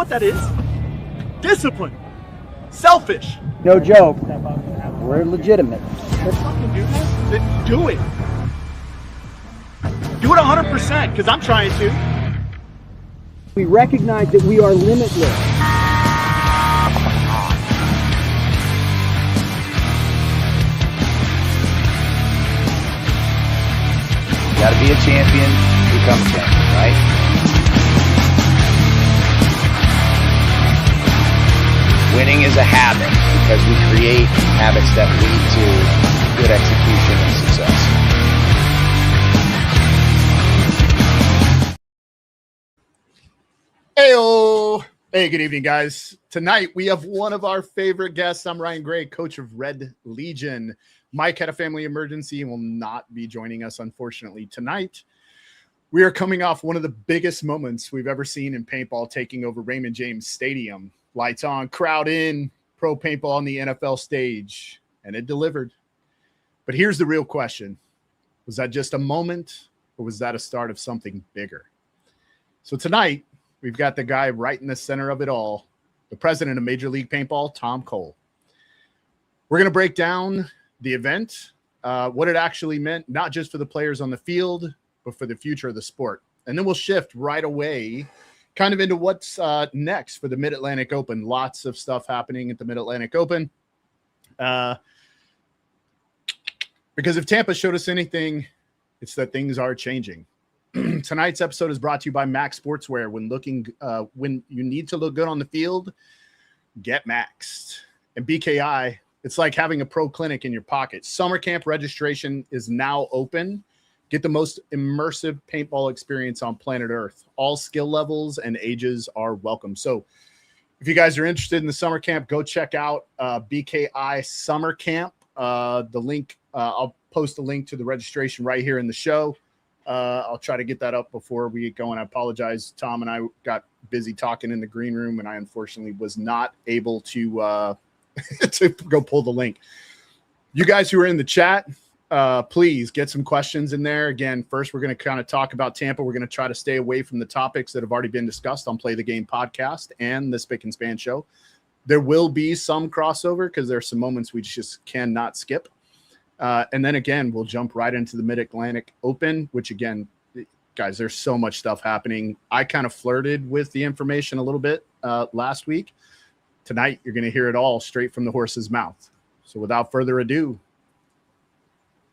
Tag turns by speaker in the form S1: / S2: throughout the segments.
S1: what that is? Discipline. Selfish.
S2: No joke. We're legitimate.
S1: Let's fucking do this. Then do it. Do it 100%, because I'm trying to.
S2: We recognize that we are limitless.
S3: You gotta be a champion to become a champion, right? Winning is a habit because we create habits that lead to good execution and success.
S1: Heyo! Hey, good evening, guys. Tonight, we have one of our favorite guests. I'm Ryan Gray, coach of Red Legion. Mike had a family emergency and will not be joining us, unfortunately, tonight. We are coming off one of the biggest moments we've ever seen in paintball, taking over Raymond James Stadium. Lights on, crowd in, pro paintball on the NFL stage, and it delivered. But here's the real question. Was that just a moment, or was that a start of something bigger? So tonight, we've got the guy right in the center of it all, the president of Major League Paintball, Tom Cole. We're going to break down the event, what it actually meant, not just for the players on the field, but for the future of the sport. And then we'll shift right away kind of into what's next for the Mid-Atlantic Open. Lots of stuff happening at the Mid-Atlantic Open. Because if Tampa showed us anything, it's that things are changing. Tonight's episode is brought to you by Max Sportswear. When you need to look good on the field, get Maxed. And BKI, it's like having a pro clinic in your pocket. Summer camp registration is now open. Get the most immersive paintball experience on planet Earth. All skill levels and ages are welcome. So if you guys are interested in the summer camp, go check out BKI Summer Camp. The link, I'll post a link to the registration right here in the show. I'll try to get that up before we get going. I apologize. Tom and I got busy talking in the green room, and I unfortunately was not able to to go pull the link. You guys who are in the chat, please get some questions in there. Again, first, we're going to kind of talk about Tampa. We're going to try to stay away from the topics that have already been discussed on Play the Game podcast and the Spick and Span show. There will be some crossover because there are some moments we just cannot skip. And then again, we'll jump right into the Mid-Atlantic Open, which again, guys, there's so much stuff happening. I kind of flirted with the information a little bit last week. Tonight, you're going to hear it all straight from the horse's mouth. So without further ado,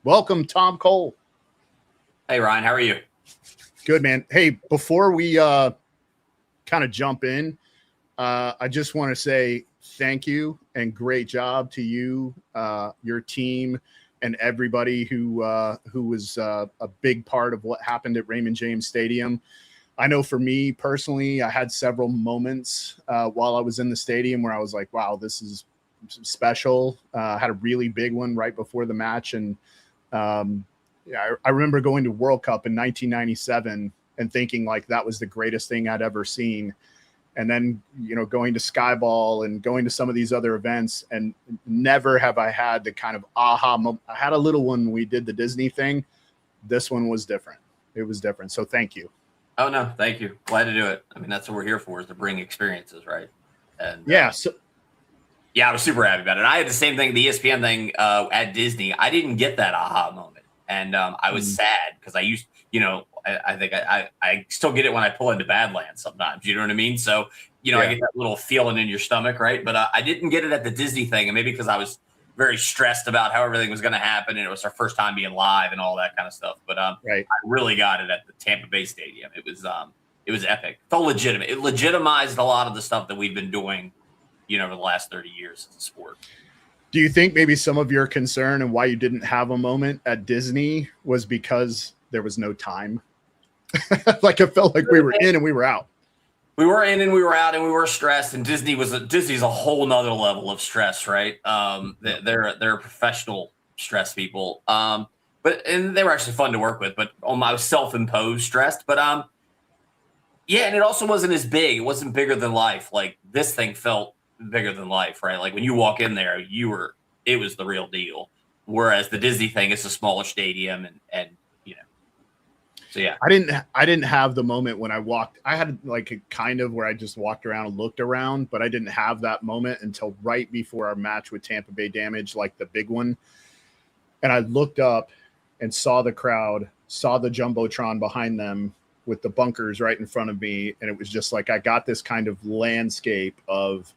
S1: welcome, Tom Cole.
S4: Hey, Ryan, how are you?
S1: Good, man. Hey, before we kind of jump in, I just want to say thank you and great job to you, your team, and everybody who was a big part of what happened at Raymond James Stadium. I know for me personally, I had several moments while I was in the stadium where I was like, wow, this is special. I had a really big one right before the match. And I remember going to World Cup in 1997 and thinking like that was the greatest thing I'd ever seen. And then, going to Skyball and going to some of these other events, and never have I had the kind of aha moment. I had a little one when we did the Disney thing. This one was different. It was different. So thank you.
S4: Oh, no, thank you. Glad to do it. I mean, that's what we're here for, is to bring experiences, right? And
S1: yeah.
S4: Yeah, I was super happy about it. I had the same thing, the ESPN thing at Disney. I didn't get that aha moment. And I was sad because I used, I think I still get it when I pull into Badlands sometimes. You know what I mean? So, I get that little feeling in your stomach, right? But I didn't get it at the Disney thing. And maybe because I was very stressed about how everything was going to happen. And it was our first time being live and all that kind of stuff. But
S1: right.
S4: I really got it at the Tampa Bay Stadium. It was epic. It felt legitimate. It legitimized a lot of the stuff that we've been doing, over the last 30 years as a sport.
S1: Do you think maybe some of your concern and why you didn't have a moment at Disney was because there was no time? Like it felt like we were in and we were out.
S4: We were in and we were out and we were stressed, and Disney's a whole nother level of stress, right? They're professional stress people. And they were actually fun to work with, but I was self-imposed stressed. But yeah, and it also wasn't as big. It wasn't bigger than life. Like this thing felt bigger than life, right? Like when you walk in there, it was the real deal. Whereas the Disney thing is a smaller stadium and So yeah,
S1: I didn't have the moment when I walked. I had like a kind of where I just walked around and looked around, but I didn't have that moment until right before our match with Tampa Bay Damage, like the big one. And I looked up and saw the crowd, saw the Jumbotron behind them with the bunkers right in front of me. And it was just like, I got this kind of landscape of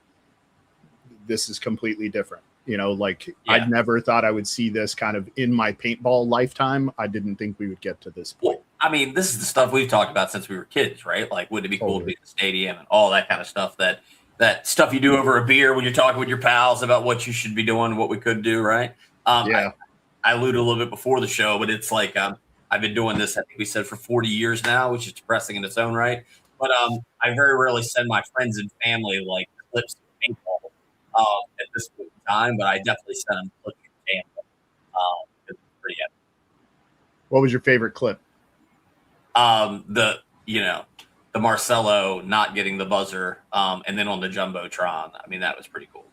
S1: this is completely different. You know, like I never thought I would see this kind of in my paintball lifetime. I didn't think we would get to this point.
S4: Well, I mean, this is the stuff we've talked about since we were kids, right? Like, wouldn't it be cool to be in the stadium and all that kind of stuff? That stuff you do over a beer when you're talking with your pals about what you should be doing, what we could do, right? I alluded a little bit before the show, but it's like I've been doing this, I think we said, for 40 years now, which is depressing in its own right. But I very rarely send my friends and family like clips of paintball at this point in time, but I definitely sent them clips of Tampa. It's pretty epic.
S1: What was your favorite clip?
S4: The Marcelo not getting the buzzer, and then on the Jumbotron. I mean, that was pretty cool.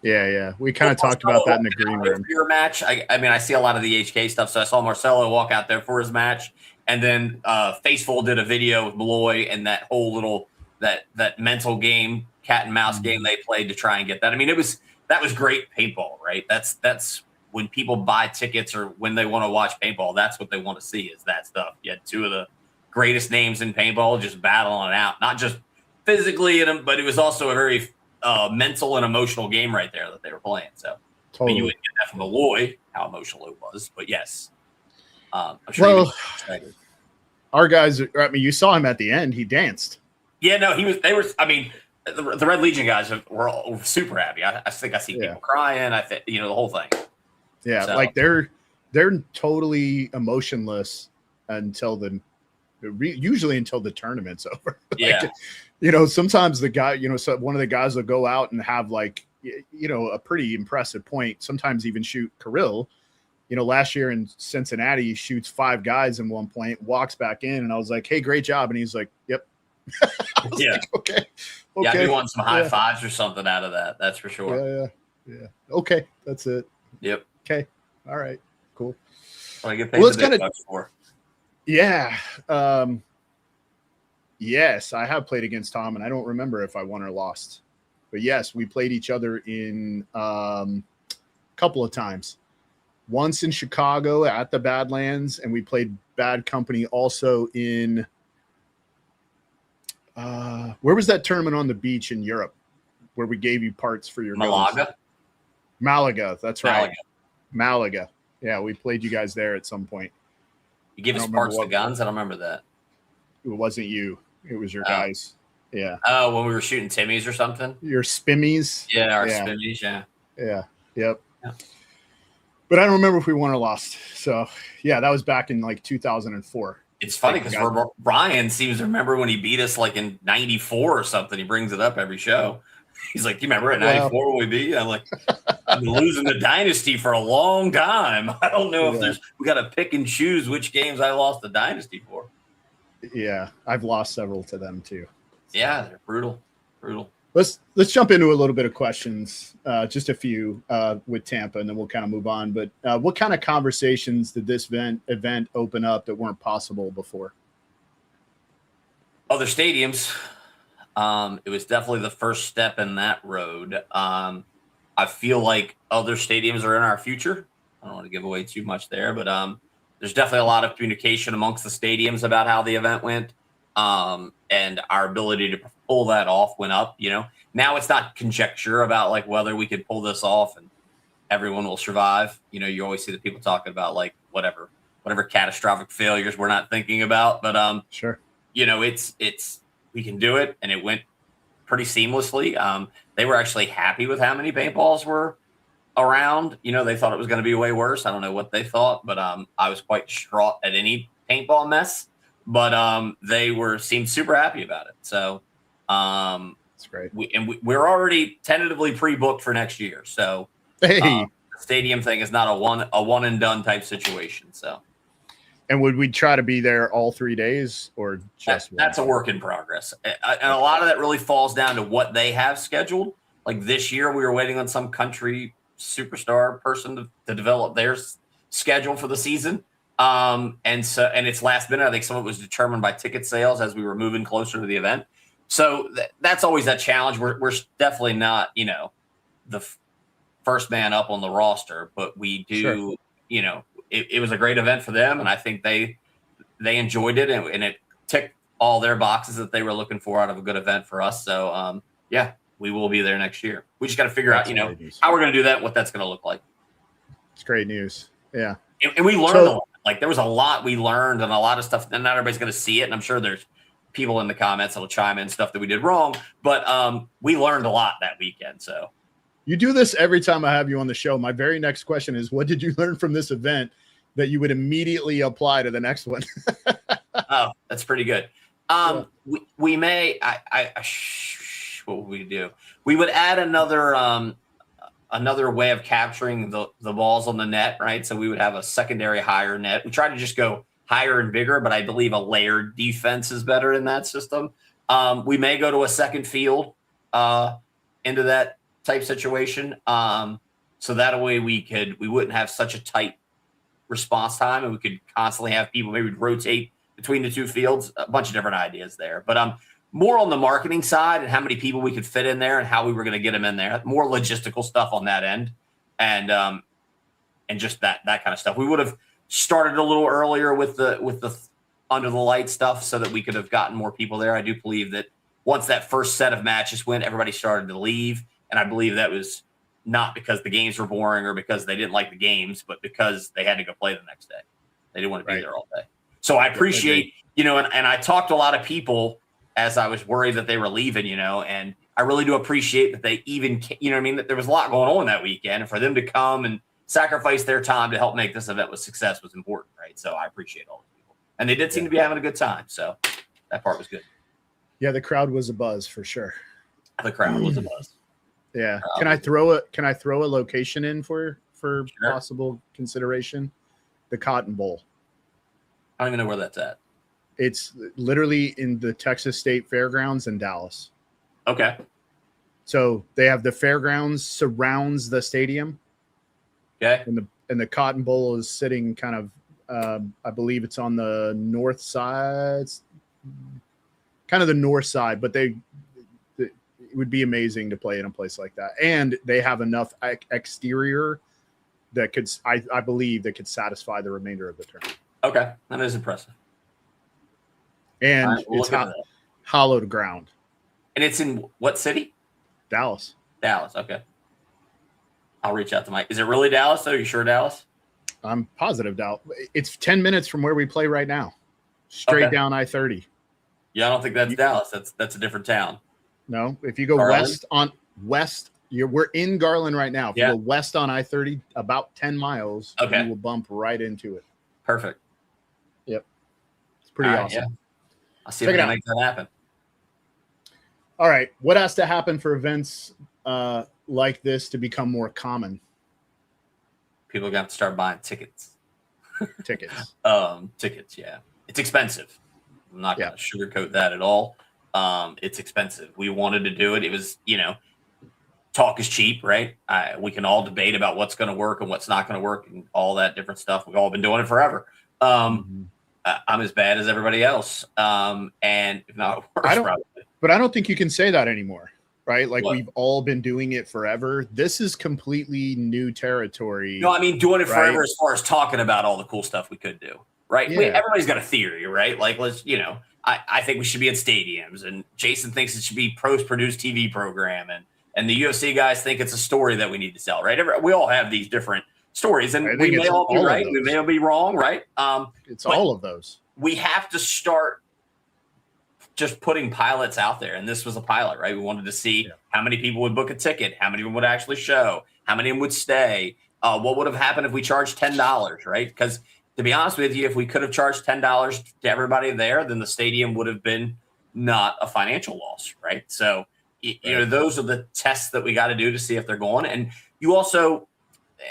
S1: Yeah. We kind of talked about that in the green room.
S4: For your match, I mean, I see a lot of the HK stuff, so I saw Marcelo walk out there for his match, and then Faceful did a video with Malloy and that whole little that mental game, cat and mouse game they played to try and get that. I mean, that was great paintball, right? That's when people buy tickets or when they want to watch paintball, that's what they want to see is that stuff. You had two of the greatest names in paintball just battling it out, not just physically, but it was also a very mental and emotional game right there that they were playing. So I mean, you wouldn't get that from Malloy, how emotional it was, but yes. I'm sure excited.
S1: Our guys, I mean, you saw him at the end. He danced.
S4: Yeah, no, I mean, the Red Legion guys were super happy. I think I see people crying. I think, the whole thing.
S1: Yeah, so. Like they're totally emotionless until usually until the tournament's over. Like, sometimes the guy, so one of the guys will go out and have like, a pretty impressive point. Sometimes even shoot Kirill. Last year in Cincinnati, he shoots 5 guys in one point, walks back in, and I was like, "Hey, great job!" And he's like, "Yep." Like, okay.
S4: Yeah, we want some high fives or something out of that. That's for sure.
S1: Yeah. Okay, that's it.
S4: Yep.
S1: Okay. All right. Cool.
S4: I get paid the big bucks for.
S1: Yeah. Yes, I have played against Tom, and I don't remember if I won or lost. But yes, we played each other in a couple of times. Once in Chicago at the Badlands, and we played Bad Company also in where was that tournament on the beach in Europe where we gave you parts for your
S4: Malaga?
S1: Malaga, that's right. Malaga. Yeah, we played you guys there at some point.
S4: You give us parts of the guns? I don't remember that.
S1: It wasn't you. It was your guys. Yeah.
S4: Oh, when we were shooting Timmy's or something?
S1: Your Spimmies.
S4: Yeah, our Spimmies, yeah.
S1: Yeah. Yep. Yeah. But I don't remember if we won or lost. So, yeah, that was back in like 2004.
S4: It's funny because Brian seems to remember when he beat us like in 94 or something. He brings it up every show. He's like, "Do you remember at 94 when we beat you?" I'm like, "I've been losing the dynasty for a long time. I don't know if we got to pick and choose which games I lost the dynasty for."
S1: Yeah, I've lost several to them too. So.
S4: Yeah, they're brutal.
S1: Let's jump into a little bit of questions, just a few with Tampa, and then we'll kind of move on. But what kind of conversations did this event open up that weren't possible before?
S4: Other stadiums. It was definitely the first step in that road. I feel like other stadiums are in our future. I don't want to give away too much there, but there's definitely a lot of communication amongst the stadiums about how the event went. And our ability to pull that off went up, Now it's not conjecture about like whether we could pull this off and everyone will survive. You always see the people talking about like whatever catastrophic failures we're not thinking about. But
S1: sure.
S4: It's we can do it, and it went pretty seamlessly. They were actually happy with how many paintballs were around. They thought it was going to be way worse. I don't know what they thought, but I was quite distraught at any paintball mess. But they seemed super happy about it. So
S1: that's great.
S4: We're already tentatively pre-booked for next year. So
S1: the
S4: stadium thing is not a one and done type situation. So,
S1: and would we try to be there all 3 days or just
S4: that's a work in progress? And a lot of that really falls down to what they have scheduled. Like this year, we were waiting on some country superstar person to develop their schedule for the season. And it's last minute. I think some of it was determined by ticket sales as we were moving closer to the event. So that's always that challenge. We're definitely not, the first man up on the roster, but we do,
S1: Sure.
S4: It was a great event for them. And I think they enjoyed it and it ticked all their boxes that they were looking for out of a good event for us. So, yeah, we will be there next year. We just got to figure out, how we're going to do that, what that's going to look like.
S1: It's great news. Yeah.
S4: And we learned a lot. Like there was a lot we learned and a lot of stuff, and not everybody's going to see it. And I'm sure there's people in the comments that'll chime in stuff that we did wrong, but we learned a lot that weekend. So
S1: you do this every time I have you on the show. My very next question is, what did you learn from this event that you would immediately apply to the next one?
S4: Oh, that's pretty good. We may, what would we do? We would add another way of capturing the balls on the net, right? So we would have a secondary higher net. We try to just go higher and bigger, but I believe a layered defense is better in that system. We may go to a second field into that type situation. So that way we wouldn't have such a tight response time, and we could constantly have people maybe rotate between the two fields. A bunch of different ideas there, but more on the marketing side and how many people we could fit in there and how we were going to get them in there. More logistical stuff on that end, and just that kind of stuff. We would have started a little earlier with the under the light stuff so that we could have gotten more people there. I do believe that once that first set of matches went, everybody started to leave, and I believe that was not because the games were boring or because they didn't like the games, but because they had to go play the next day. They didn't want to be there all day. So I appreciate, and I talked to a lot of people as I was worried that they were leaving, and I really do appreciate that they even, that there was a lot going on that weekend, and for them to come and sacrifice their time to help make this event a success was important, right? So I appreciate all the people. And they did seem to be having a good time. So that part was good.
S1: Yeah, the crowd was a buzz for sure.
S4: The crowd was a buzz.
S1: Yeah. Can I throw a location in for possible consideration? The Cotton Bowl.
S4: I don't even know where that's at.
S1: It's literally in the Texas State Fairgrounds in Dallas.
S4: Okay.
S1: So they have the fairgrounds surrounds the stadium.
S4: Okay.
S1: And the Cotton Bowl is sitting kind of, I believe it's on the north side, kind of the north side, but it would be amazing to play in a place like that. And they have enough exterior that I believe that could satisfy the remainder of the tournament.
S4: Okay. That is impressive.
S1: And
S4: right, we'll
S1: it's hollowed ground. And
S4: it's in what city?
S1: Dallas.
S4: Dallas. Okay. I'll reach out to Mike. Is it really Dallas, though? Are you sure Dallas?
S1: I'm positive Dallas. It's 10 minutes from where we play right now. Straight down I-30.
S4: Yeah, I don't think that's Dallas. That's a different town.
S1: No, if you go west, we're in Garland right now. If you go west on I-30, about 10 miles, you will bump right into it.
S4: Perfect.
S1: Yep. It's pretty awesome. Yeah.
S4: I'll see if I can make that happen.
S1: All right. What has to happen for events like this to become more common?
S4: People are going to have to start buying tickets.
S1: Tickets,
S4: yeah. It's expensive. I'm not going to sugarcoat that at all. It's expensive. We wanted to do it. It was, talk is cheap, right? We can all debate about what's going to work and what's not going to work and all that different stuff. We've all been doing it forever. I'm as bad as everybody else. And if not worse, probably.
S1: But I don't think you can say that anymore, right? Like we've all been doing it forever. This is completely new territory.
S4: No, I mean, doing it forever as far as talking about all the cool stuff we could do, right? Yeah. Everybody's got a theory, right? Like, let's, I think we should be in stadiums, and Jason thinks it should be produced TV program, and the UFC guys think it's a story that we need to sell, right? We all have these different stories, and we may all be right, we may all be wrong, right?
S1: It's all of those.
S4: We have to start just putting pilots out there, and this was a pilot, right? We wanted to see how many people would book a ticket, how many of them would actually show, how many of them would stay, what would have happened if we charged $10, right? Because to be honest with you, if we could have charged $10 to everybody there, then the stadium would have been not a financial loss, right? So, those are the tests that we got to do to see if they're going. And you also,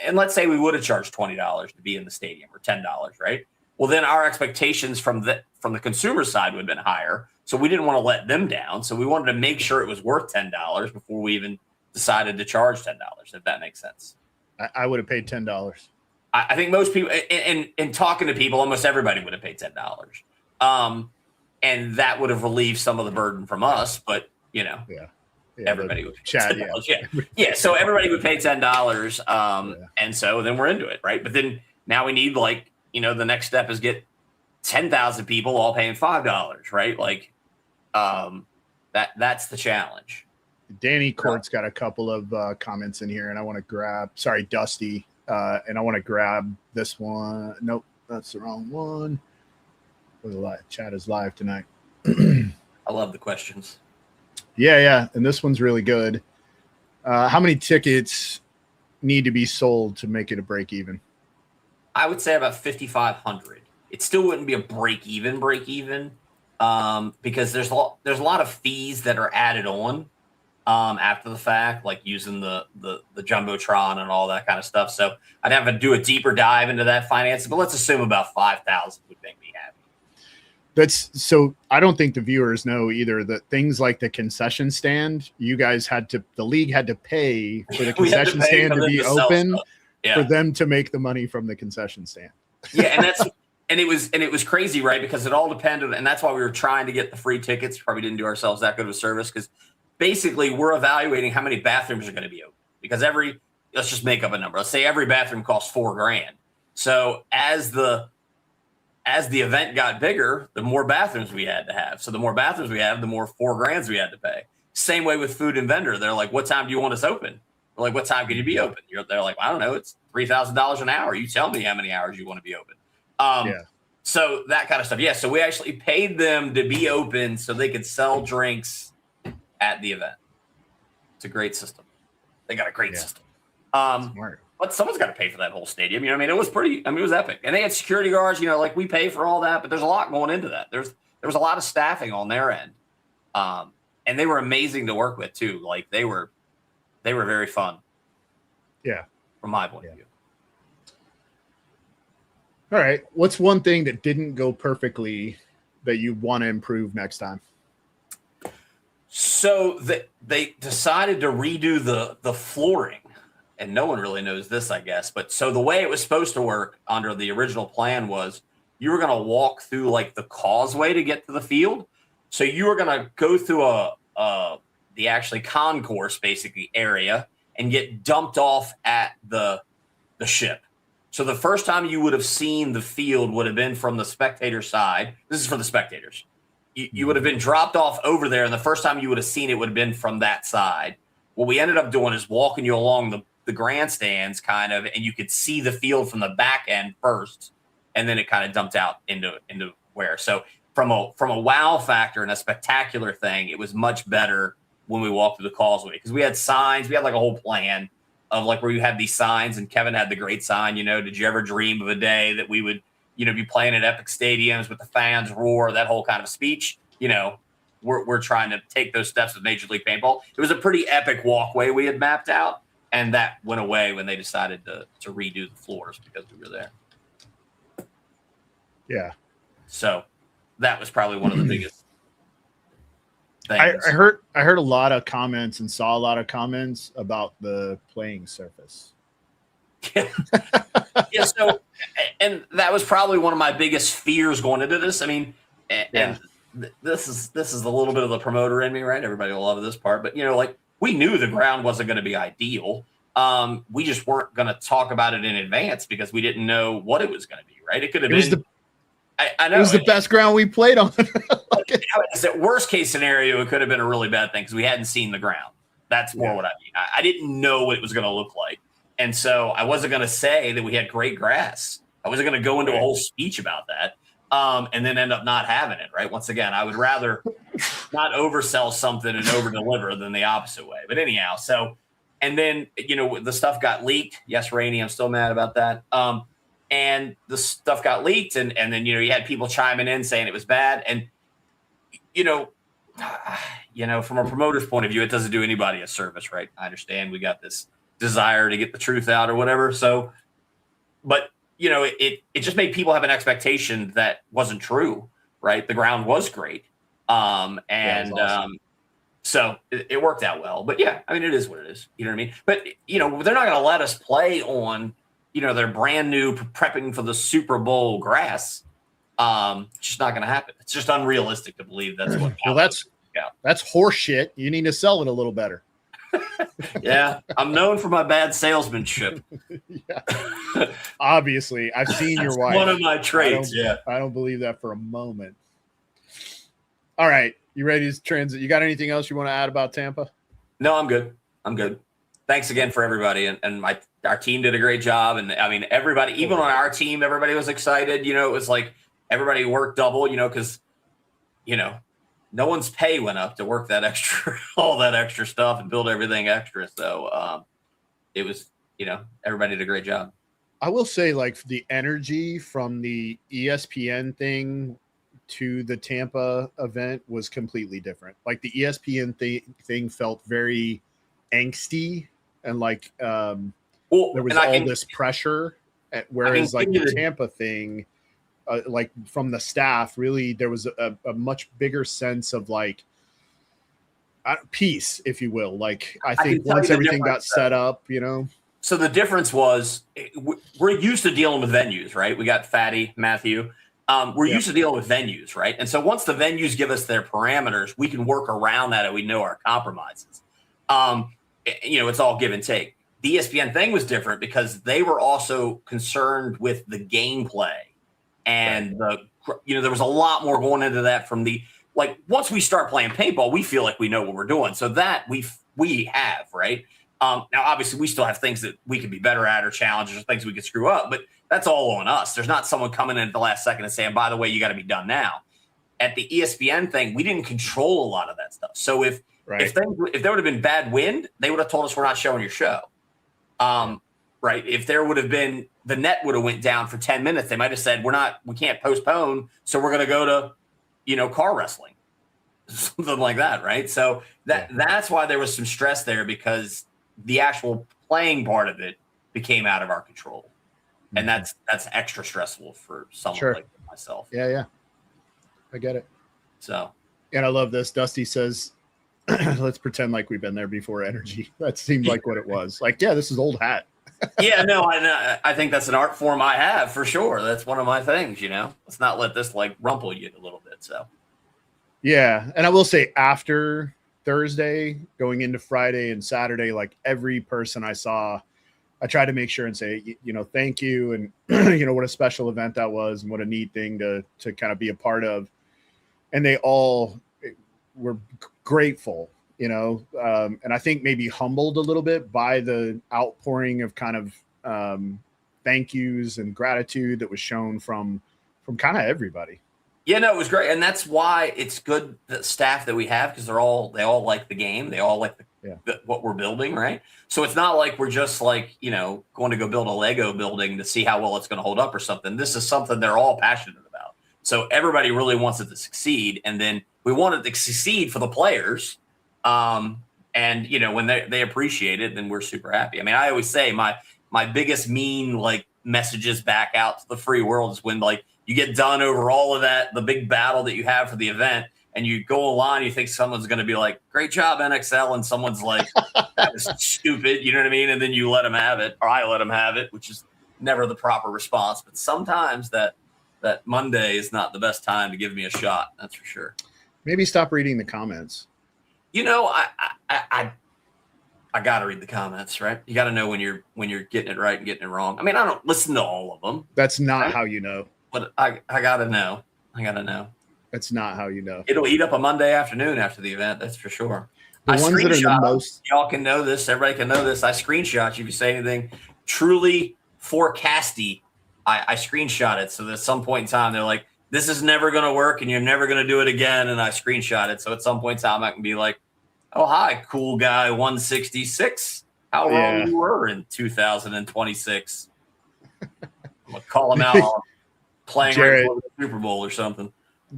S4: and let's say we would have charged $20 to be in the stadium or $10, right? Well, then our expectations from the consumer side would have been higher. So we didn't want to let them down. So we wanted to make sure it was worth $10 before we even decided to charge $10, if that makes sense.
S1: I would have paid $10.
S4: I think most people, and talking to people, almost everybody would have paid $10. And that would have relieved some of the burden from us, but
S1: Yeah.
S4: Everybody would pay
S1: Chad,
S4: $10. Yeah. So everybody would pay $10. And so then we're into it, right? But then now we need the next step is get 10,000 people all paying $5, right? Like that's the challenge.
S1: Danny Court's got a couple of comments in here, and I want to grab. Sorry, Dusty, and I want to grab this one. Nope, that's the wrong one. Chat is live tonight.
S4: I love the questions.
S1: Yeah, and this one's really good. How many tickets need to be sold to make it a break even?
S4: I would say about 5,500. It still wouldn't be a break even, because there's a lot of fees that are added on after the fact, like using the jumbotron and all that kind of stuff. So I'd have to do a deeper dive into that finance, but let's assume about 5,000 would make me happy.
S1: So I don't think the viewers know either that things like the concession stand, the league had to pay for the concession stand to be open for them to make the money from the concession stand.
S4: Yeah, and it was crazy, right? Because it all depended, and that's why we were trying to get the free tickets. Probably didn't do ourselves that good of a service, because basically we're evaluating how many bathrooms are going to be open. Because let's just make up a number. Let's say every bathroom costs $4,000. So as the event got bigger, the more bathrooms we had to have. So the more bathrooms we have, the more $4,000 we had to pay. Same way with food and vendor. They're like, what time do you want us open? We're like, what time can you be open? They're like, I don't know. It's $3,000 an hour. You tell me how many hours you want to be open. So that kind of stuff. Yeah. So we actually paid them to be open so they could sell drinks at the event. It's a great system. They got a great system.
S1: Smart.
S4: But someone's got to pay for that whole stadium. You know what I mean? It was epic. And they had security guards, like we pay for all that, but there's a lot going into that. There was a lot of staffing on their end. And they were amazing to work with too. Like they were very fun.
S1: Yeah.
S4: From my point of view.
S1: All right. What's one thing that didn't go perfectly that you want to improve next time?
S4: So they decided to redo the flooring. And no one really knows this, I guess. But so the way it was supposed to work under the original plan was you were going to walk through like the causeway to get to the field. So you were going to go through the actually concourse basically area and get dumped off at the ship. So the first time you would have seen the field would have been from the spectator side. This is for the spectators. You would have been dropped off over there, and the first time you would have seen it would have been from that side. What we ended up doing is walking you along the grandstands kind of, and you could see the field from the back end first, and then it kind of dumped out into where. So from a wow factor and a spectacular thing, it was much better when we walked through the causeway, because we had signs. We had like a whole plan of like where you had these signs, and Kevin had the great sign, did you ever dream of a day that we would, be playing at epic stadiums with the fans roar, that whole kind of speech. We're trying to take those steps with Major League Paintball. It was a pretty epic walkway we had mapped out, and that went away when they decided to redo the floors because we were there.
S1: Yeah.
S4: So that was probably one of the biggest things.
S1: I heard a lot of comments and saw a lot of comments about the playing surface.
S4: Yeah. So, and that was probably one of my biggest fears going into this. I mean, and this is a little bit of the promoter in me, right? Everybody will love this part, but we knew the ground wasn't going to be ideal. We just weren't going to talk about it in advance because we didn't know what it was going to be, right? It could have been. I know
S1: it was the best ground we played on.
S4: Worst case scenario, it could have been a really bad thing because we hadn't seen the ground. That's more what I mean. I didn't know what it was going to look like. And so I wasn't going to say that we had great grass. I wasn't going to go into a whole speech about that and then end up not having it, right? Once again, I would rather not oversell something and over-deliver than the opposite way. But anyhow, so, and then, the stuff got leaked. Yes, Rainey, I'm still mad about that. And the stuff got leaked, and then, you had people chiming in saying it was bad. And, from a promoter's point of view, it doesn't do anybody a service, right? I understand we got this desire to get the truth out or whatever. So, but, it just made people have an expectation that wasn't true, right? The ground was great. So it worked out well. But yeah, I mean, it is what it is. You know what I mean? But, they're not going to let us play on their brand new prepping for the Super Bowl grass. It's just not going to happen. It's just unrealistic to believe that's what.
S1: Well, that's horse shit. You need to sell it a little better.
S4: Yeah, I'm known for my bad salesmanship.
S1: Yeah. Obviously, I've seen your wife.
S4: One of my traits.
S1: I don't believe that for a moment. All right, you ready to transit? You got anything else you want to add about Tampa?
S4: No, I'm good. Thanks again for everybody, and our team did a great job. And I mean, everybody, even on our team, everybody was excited. It was like everybody worked double. Because no one's pay went up to work that extra, all that extra stuff and build everything extra. So it was, everybody did a great job.
S1: I will say, like, the energy from the ESPN thing to the Tampa event was completely different. Like, the ESPN thing felt very angsty and like there was all this pressure. Whereas like the Tampa thing, like from the staff, really there was a much bigger sense of like peace, if you will. Like I think once everything got set up,
S4: So the difference was we're used to dealing with venues, right? We got Fatty, Matthew. We're used to dealing with venues, right? And so once the venues give us their parameters, we can work around that and we know our compromises. It's all give and take. The ESPN thing was different because they were also concerned with the gameplay. And there was a lot more going into that from once we start playing paintball, we feel like we know what we're doing. So that we have, right? Now, obviously, we still have things that we could be better at or challenges or things we could screw up, but that's all on us. There's not someone coming in at the last second and saying, by the way, you got to be done now. At the ESPN thing, we didn't control a lot of that stuff. So if there would have been bad wind, they would have told us we're not showing your show. Right. If there would have been the net would have went down for 10 minutes, they might have said, we can't postpone. So we're going to go to, car wrestling, something like that. Right. So that's why there was some stress there because the actual playing part of it became out of our control. Mm-hmm. And that's extra stressful for someone like myself.
S1: Yeah. I get it.
S4: So,
S1: and I love this. Dusty says, let's pretend like we've been there before energy. That seemed like what it was. Like, yeah, this is old hat.
S4: Yeah, no, I think that's an art form I have for sure. That's one of my things, Let's not let this rumple you a little bit. So,
S1: yeah. And I will say after Thursday, going into Friday and Saturday, like every person I saw, I tried to make sure and say, thank you. And, what a special event that was and what a neat thing to kind of be a part of. And they all were grateful, and I think maybe humbled a little bit by the outpouring of kind of thank yous and gratitude that was shown from kind of everybody.
S4: Yeah, no, it was great. And that's why it's good the staff that we have, because they all like the game. They all like what we're building, right? So it's not like we're just going to go build a Lego building to see how well it's going to hold up or something. This is something they're all passionate about. So everybody really wants it to succeed. And then we want it to succeed for the players. And, when they appreciate it, then we're super happy. I mean, I always say my biggest messages back out to the free world is when you get done over all of that, the big battle that you have for the event, and you go online, you think someone's going to be like, great job, NXL. And someone's like, that was stupid. You know what I mean? And then you let them have it, or I let them have it, which is never the proper response. But sometimes that Monday is not the best time to give me a shot. That's for sure.
S1: Maybe stop reading the comments.
S4: I got to read the comments, right? You got to know when you're getting it right and getting it wrong. I mean, I don't listen to all of them.
S1: That's not how you know.
S4: But I got to know.
S1: That's not how you know.
S4: It'll eat up a Monday afternoon after the event. That's for sure.
S1: The ones that are the most.
S4: Y'all can know this. Everybody can know this. I screenshot you if you say anything truly forecasty. I screenshot it. So that at some point in time, they're like, this is never going to work and you're never going to do it again. And I screenshot it. So at some point in time, I can be like, oh, hi, cool guy 166. How wrong you were in 2026. I'm going to call him out on playing right for the Super Bowl or something.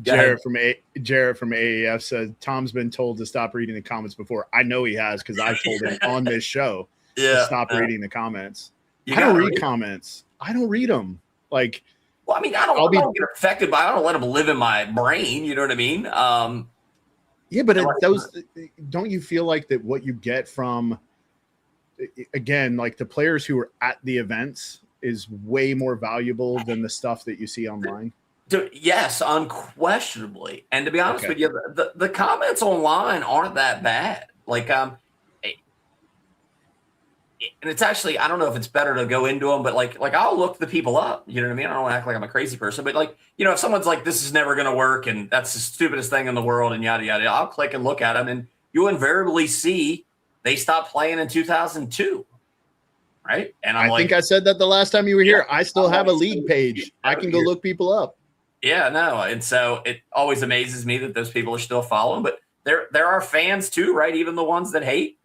S1: Jarrett from AAF said Tom's been told to stop reading the comments before. I know he has because I told him on this show to stop reading the comments. I don't read comments. I don't read them. Well,
S4: I mean, I don't get affected by it. I don't let them live in my brain. You know what I mean?
S1: Yeah, but don't you feel like that what you get from, again, like the players who are at the events, is way more valuable than the stuff that you see online?
S4: Yes, unquestionably. And to be honest with you, the comments online aren't that bad. Like, and it's actually, I don't know if it's better to go into them, but like I'll look the people up. You know what I mean? I don't want to act like I'm a crazy person, but like, you know, if someone's like, this is never going to work and that's the stupidest thing in the world and yada, yada, I'll click and look at them and you invariably see they stopped playing in 2002. Right. And I think
S1: I said that the last time you were here. I still have a league page. I can go look people up.
S4: Yeah, no. And so it always amazes me that those people are still following, but there are fans too, right? Even the ones that hate.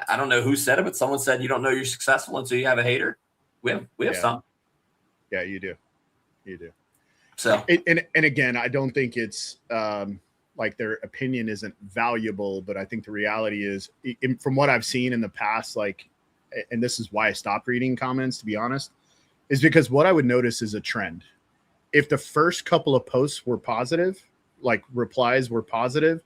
S4: I don't know who said it, but someone said you don't know you're successful until you have a hater. We have some.
S1: Yeah, you do. You do.
S4: So
S1: and again, I don't think it's like their opinion isn't valuable, but I think the reality is, from what I've seen in the past, like, and this is why I stopped reading comments, to be honest, is because what I would notice is a trend. If the first couple of posts were positive, like replies were positive,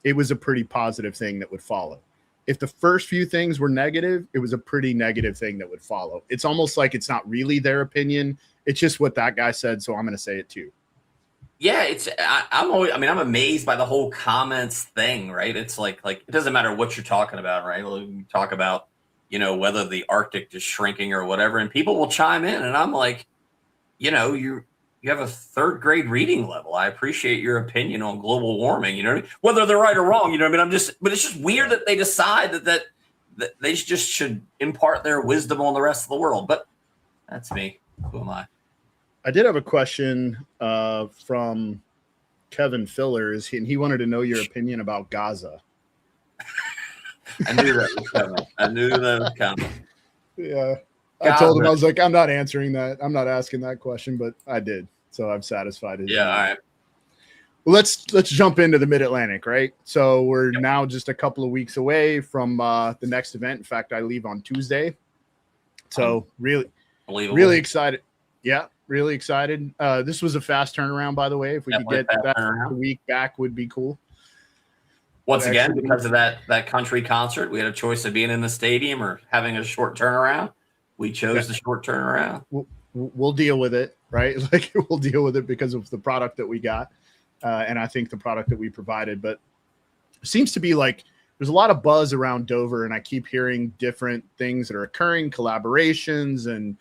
S1: it was a pretty positive thing that would follow. If the first few things were negative, it was a pretty negative thing that would follow. It's almost like it's not really their opinion. It's just what that guy said. So I'm going to say it too.
S4: Yeah, I'm amazed by the whole comments thing, right? It's like it doesn't matter what you're talking about, right? You talk about, you know, whether the Arctic is shrinking or whatever, and people will chime in, and I'm like, you know, you have a third grade reading level. I appreciate your opinion on global warming, you know what I mean? Whether they're right or wrong, you know what I mean? But it's just weird that they decide that they just should impart their wisdom on the rest of the world. But that's me. Who am I?
S1: I did have a question from Kevin Fillers, and he wanted to know your opinion about Gaza.
S4: I knew that was coming.
S1: Yeah. I told him, I was like, I'm not answering that. I'm not asking that question, but I did. So I'm satisfied.
S4: Yeah. All right.
S1: Well, let's jump into the Mid-Atlantic, right? So we're now just a couple of weeks away from the next event. In fact, I leave on Tuesday. So really excited. Yeah, really excited. This was a fast turnaround, by the way. If we could get that a week back would be cool.
S4: Once again, because of that country concert, we had a choice of being in the stadium or having a short turnaround. We chose the short turnaround.
S1: We'll deal with it, right? Like, we'll deal with it because of the product that we got. And I think the product that we provided, but it seems to be like there's a lot of buzz around Dover, and I keep hearing different things that are occurring, collaborations and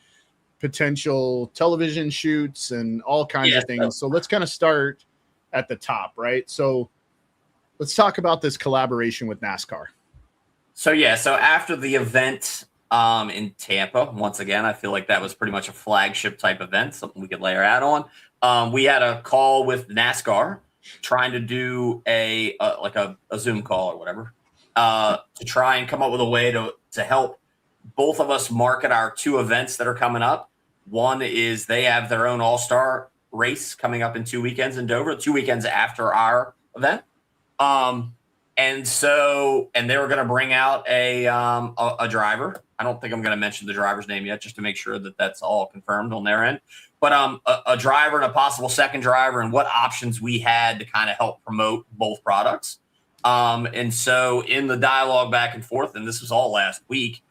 S1: potential television shoots and all kinds of things. So let's kind of start at the top, right? So let's talk about this collaboration with NASCAR.
S4: So after the event in Tampa, once again, I feel like that was pretty much a flagship type event, something we could lay our hat on. We had a call with NASCAR trying to do a Zoom call or whatever to try and come up with a way to help both of us market our two events that are coming up. One is they have their own all-star race coming up in 2 weekends in Dover, 2 weekends after our event. And they were going to bring out a driver. I don't think I'm going to mention the driver's name yet, just to make sure that that's all confirmed on their end. But a driver and a possible second driver, and what options we had to kind of help promote both products. And so in the dialogue back and forth, and this was all last week,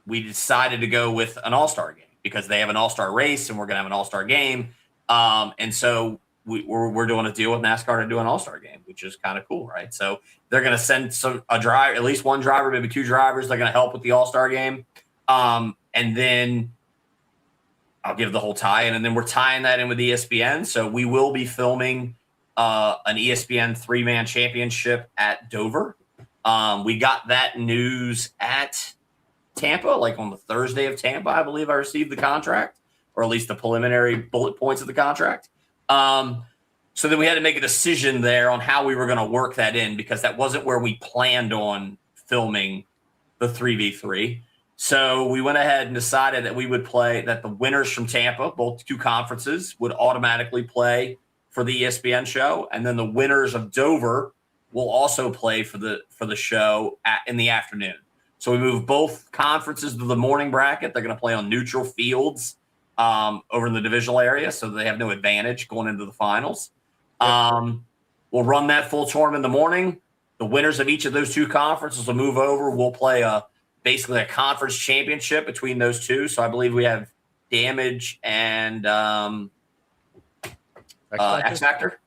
S4: we decided to go with an all-star game because they have an all-star race and we're going to have an all-star game. And so we're doing a deal with NASCAR to do an all-star game, which is kind of cool, right? So they're going to send a driver, at least one driver, maybe two drivers. They're going to help with the all-star game. And then I'll give the whole tie-in, and then we're tying that in with ESPN. So we will be filming an ESPN three-man championship at Dover. We got that news at Tampa, like on the Thursday of Tampa, I believe I received the contract, or at least the preliminary bullet points of the contract. So then we had to make a decision there on how we were going to work that in, because that wasn't where we planned on filming the 3v3. So we went ahead and decided that we would play, that the winners from Tampa, both two conferences, would automatically play for the ESPN show. And then the winners of Dover will also play for the show in the afternoon. So we moved both conferences to the morning bracket. They're going to play on neutral fields over in the divisional area, so they have no advantage going into the finals. We'll run that full tournament in the morning. The winners of each of those two conferences will move over. We'll play a basically a conference championship between those two. So I believe we have Damage and X Factor.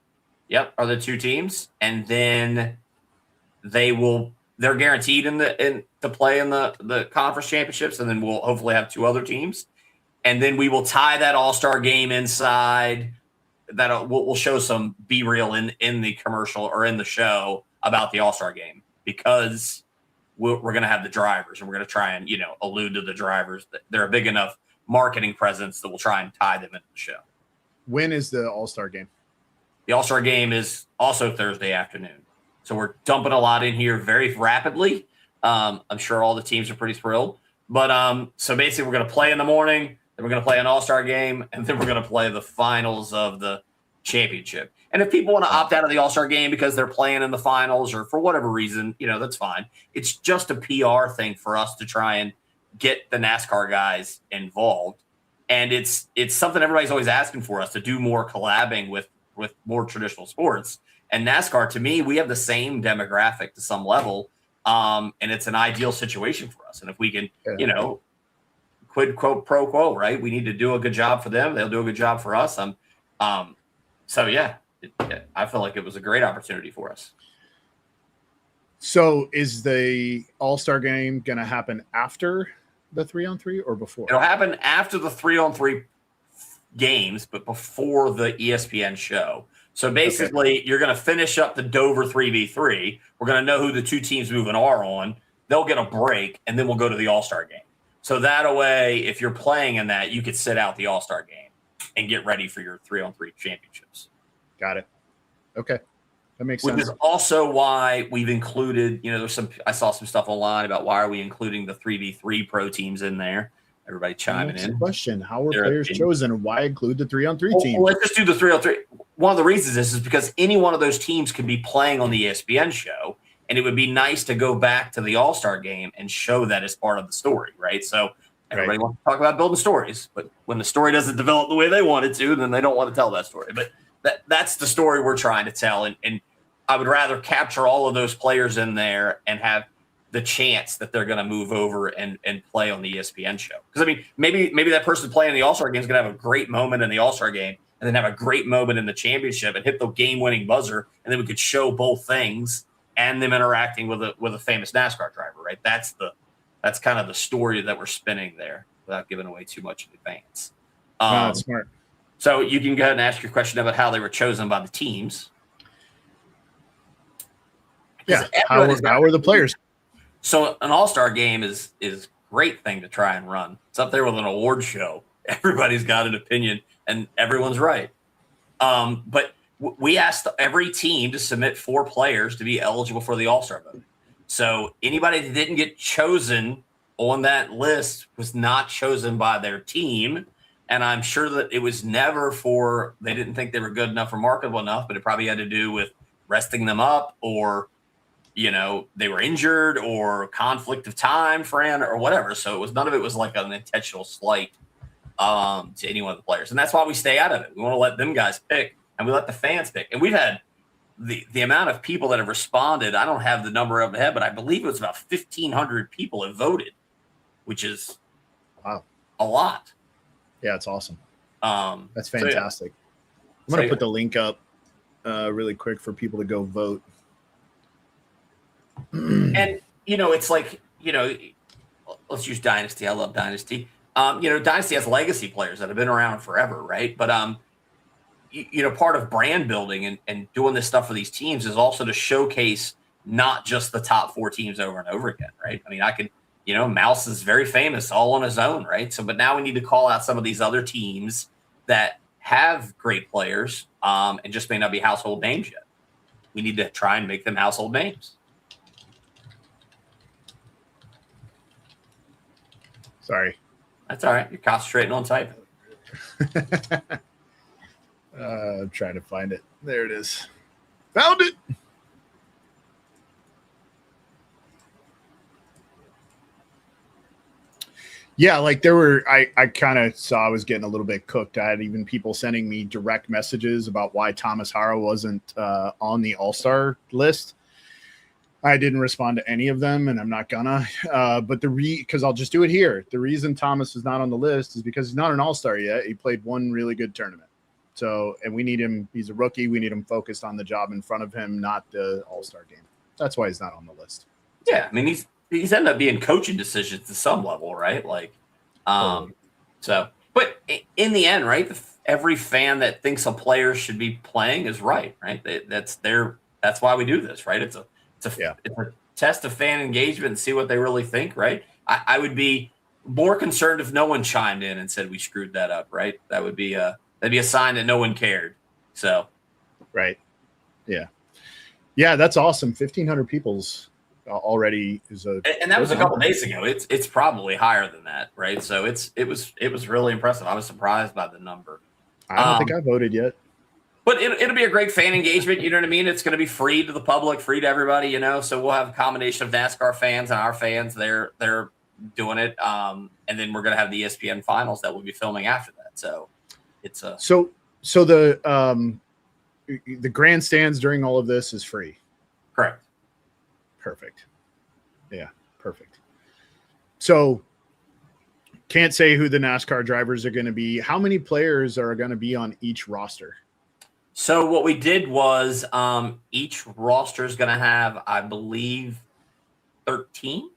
S4: Yep, are the two teams, and then they're guaranteed to play in the conference championships, and then we'll hopefully have two other teams, and then we will tie that All-Star game inside. That we'll show some B-reel in the commercial or in the show about the All-Star game, because we're going to have the drivers, and we're going to try and allude to the drivers. They're a big enough marketing presence that we'll try and tie them into the show.
S1: When is the All-Star game?
S4: The All-Star game is also Thursday afternoon. So we're dumping a lot in here very rapidly. I'm sure all the teams are pretty thrilled. But so basically we're going to play in the morning, then we're going to play an All-Star game, and then we're going to play the finals of the championship. And if people want to opt out of the All-Star game because they're playing in the finals or for whatever reason, that's fine. It's just a PR thing for us to try and get the NASCAR guys involved. And it's something everybody's always asking for us to do more collabing with more traditional sports. And NASCAR, to me, we have the same demographic to some level. And it's an ideal situation for us. And if we can, quid quo pro quo, right? We need to do a good job for them. They'll do a good job for us. So yeah, I feel like it was a great opportunity for us.
S1: So is the All-Star game going to happen after the 3-on-3 or before?
S4: It'll happen after the 3-on-3 games, but before the ESPN show. So basically, You're going to finish up the Dover 3v3. We're going to know who the two teams moving are on. They'll get a break, and then we'll go to the All-Star game. So that way, if you're playing in that, you could sit out the All-Star game and get ready for your 3-on-3 championships.
S1: Got it. Okay. That makes
S4: sense. Which is also why we've included, I saw some stuff online about why are we including the 3v3 pro teams in there. Everybody chiming in.
S1: Question: how were players chosen? Why include the 3-on-3 team?
S4: Let's just do the 3-on-3. One of the reasons is because any one of those teams could be playing on the ESPN show, and it would be nice to go back to the All-Star game and show that as part of the story, right? So everybody wants to talk about building stories, but when the story doesn't develop the way they want it to, then they don't want to tell that story. But that's the story we're trying to tell, and I would rather capture all of those players in there and have the chance that they're going to move over and play on the ESPN show. Because, maybe that person playing in the All-Star game is going to have a great moment in the All-Star game and then have a great moment in the championship and hit the game-winning buzzer, and then we could show both things and them interacting with a famous NASCAR driver, right? That's kind of the story that we're spinning there without giving away too much in advance.
S1: That's smart.
S4: So you can go ahead and ask your question about how they were chosen by the teams.
S1: Yeah, how are the players?
S4: So an All-Star game is a great thing to try and run. It's up there with an award show. Everybody's got an opinion, and everyone's right. But we asked every team to submit 4 players to be eligible for the All-Star vote. So anybody that didn't get chosen on that list was not chosen by their team. And I'm sure that it was never they didn't think they were good enough or marketable enough, but it probably had to do with resting them up or they were injured or conflict of time, or whatever. So none of it was like an intentional slight to any one of the players. And that's why we stay out of it. We want to let them guys pick, and we let the fans pick. And we've had the amount of people that have responded. I don't have the number of the head, but I believe it was about 1,500 people have voted, which is a lot.
S1: Yeah, it's awesome. That's fantastic. I'm going to put the link up really quick for people to go vote.
S4: And it's like let's use Dynasty. I love Dynasty. Dynasty has legacy players that have been around forever, right? But part of brand building and doing this stuff for these teams is also to showcase not just the top 4 teams over and over again, right? Mouse is very famous all on his own, right? So, but now we need to call out some of these other teams that have great players and just may not be household names yet. We need to try and make them household names.
S1: Sorry.
S4: That's all right. You're concentrating on typing.
S1: I'm trying to find it. There it is. Found it. Yeah, like there were, I kind of saw I was getting a little bit cooked. I had even people sending me direct messages about why Thomas Hara wasn't on the All-Star list. I didn't respond to any of them, and I'm not gonna. But because I'll just do it here. The reason Thomas is not on the list is because he's not an all-star yet. He played one really good tournament. So, and we need him. He's a rookie. We need him focused on the job in front of him, not the all-star game. That's why he's not on the list.
S4: Yeah, I mean he's ended up being coaching decisions to some level, right? Like, so. But in the end, right? Every fan that thinks a player should be playing is right? That's why we do this, right? It's a test of fan engagement and see what they really think, right? I would be more concerned if no one chimed in and said we screwed that up, right? That'd be a sign that no one cared. So,
S1: right, yeah, that's awesome. 1,500 people's already is
S4: and that was a couple days ago. It's probably higher than that, right? So it was really impressive. I was surprised by the number.
S1: I don't think I voted yet.
S4: But it'll be a great fan engagement. You know what I mean? It's going to be free to the public, free to everybody, So we'll have a combination of NASCAR fans and our fans. They're doing it. And then we're going to have the ESPN finals that we'll be filming after that. So it's
S1: so the grandstands during all of this is free.
S4: Correct.
S1: Perfect. Yeah, perfect. So can't say who the NASCAR drivers are going to be. How many players are going to be on each roster?
S4: So what we did was each roster is going to have, I believe, 13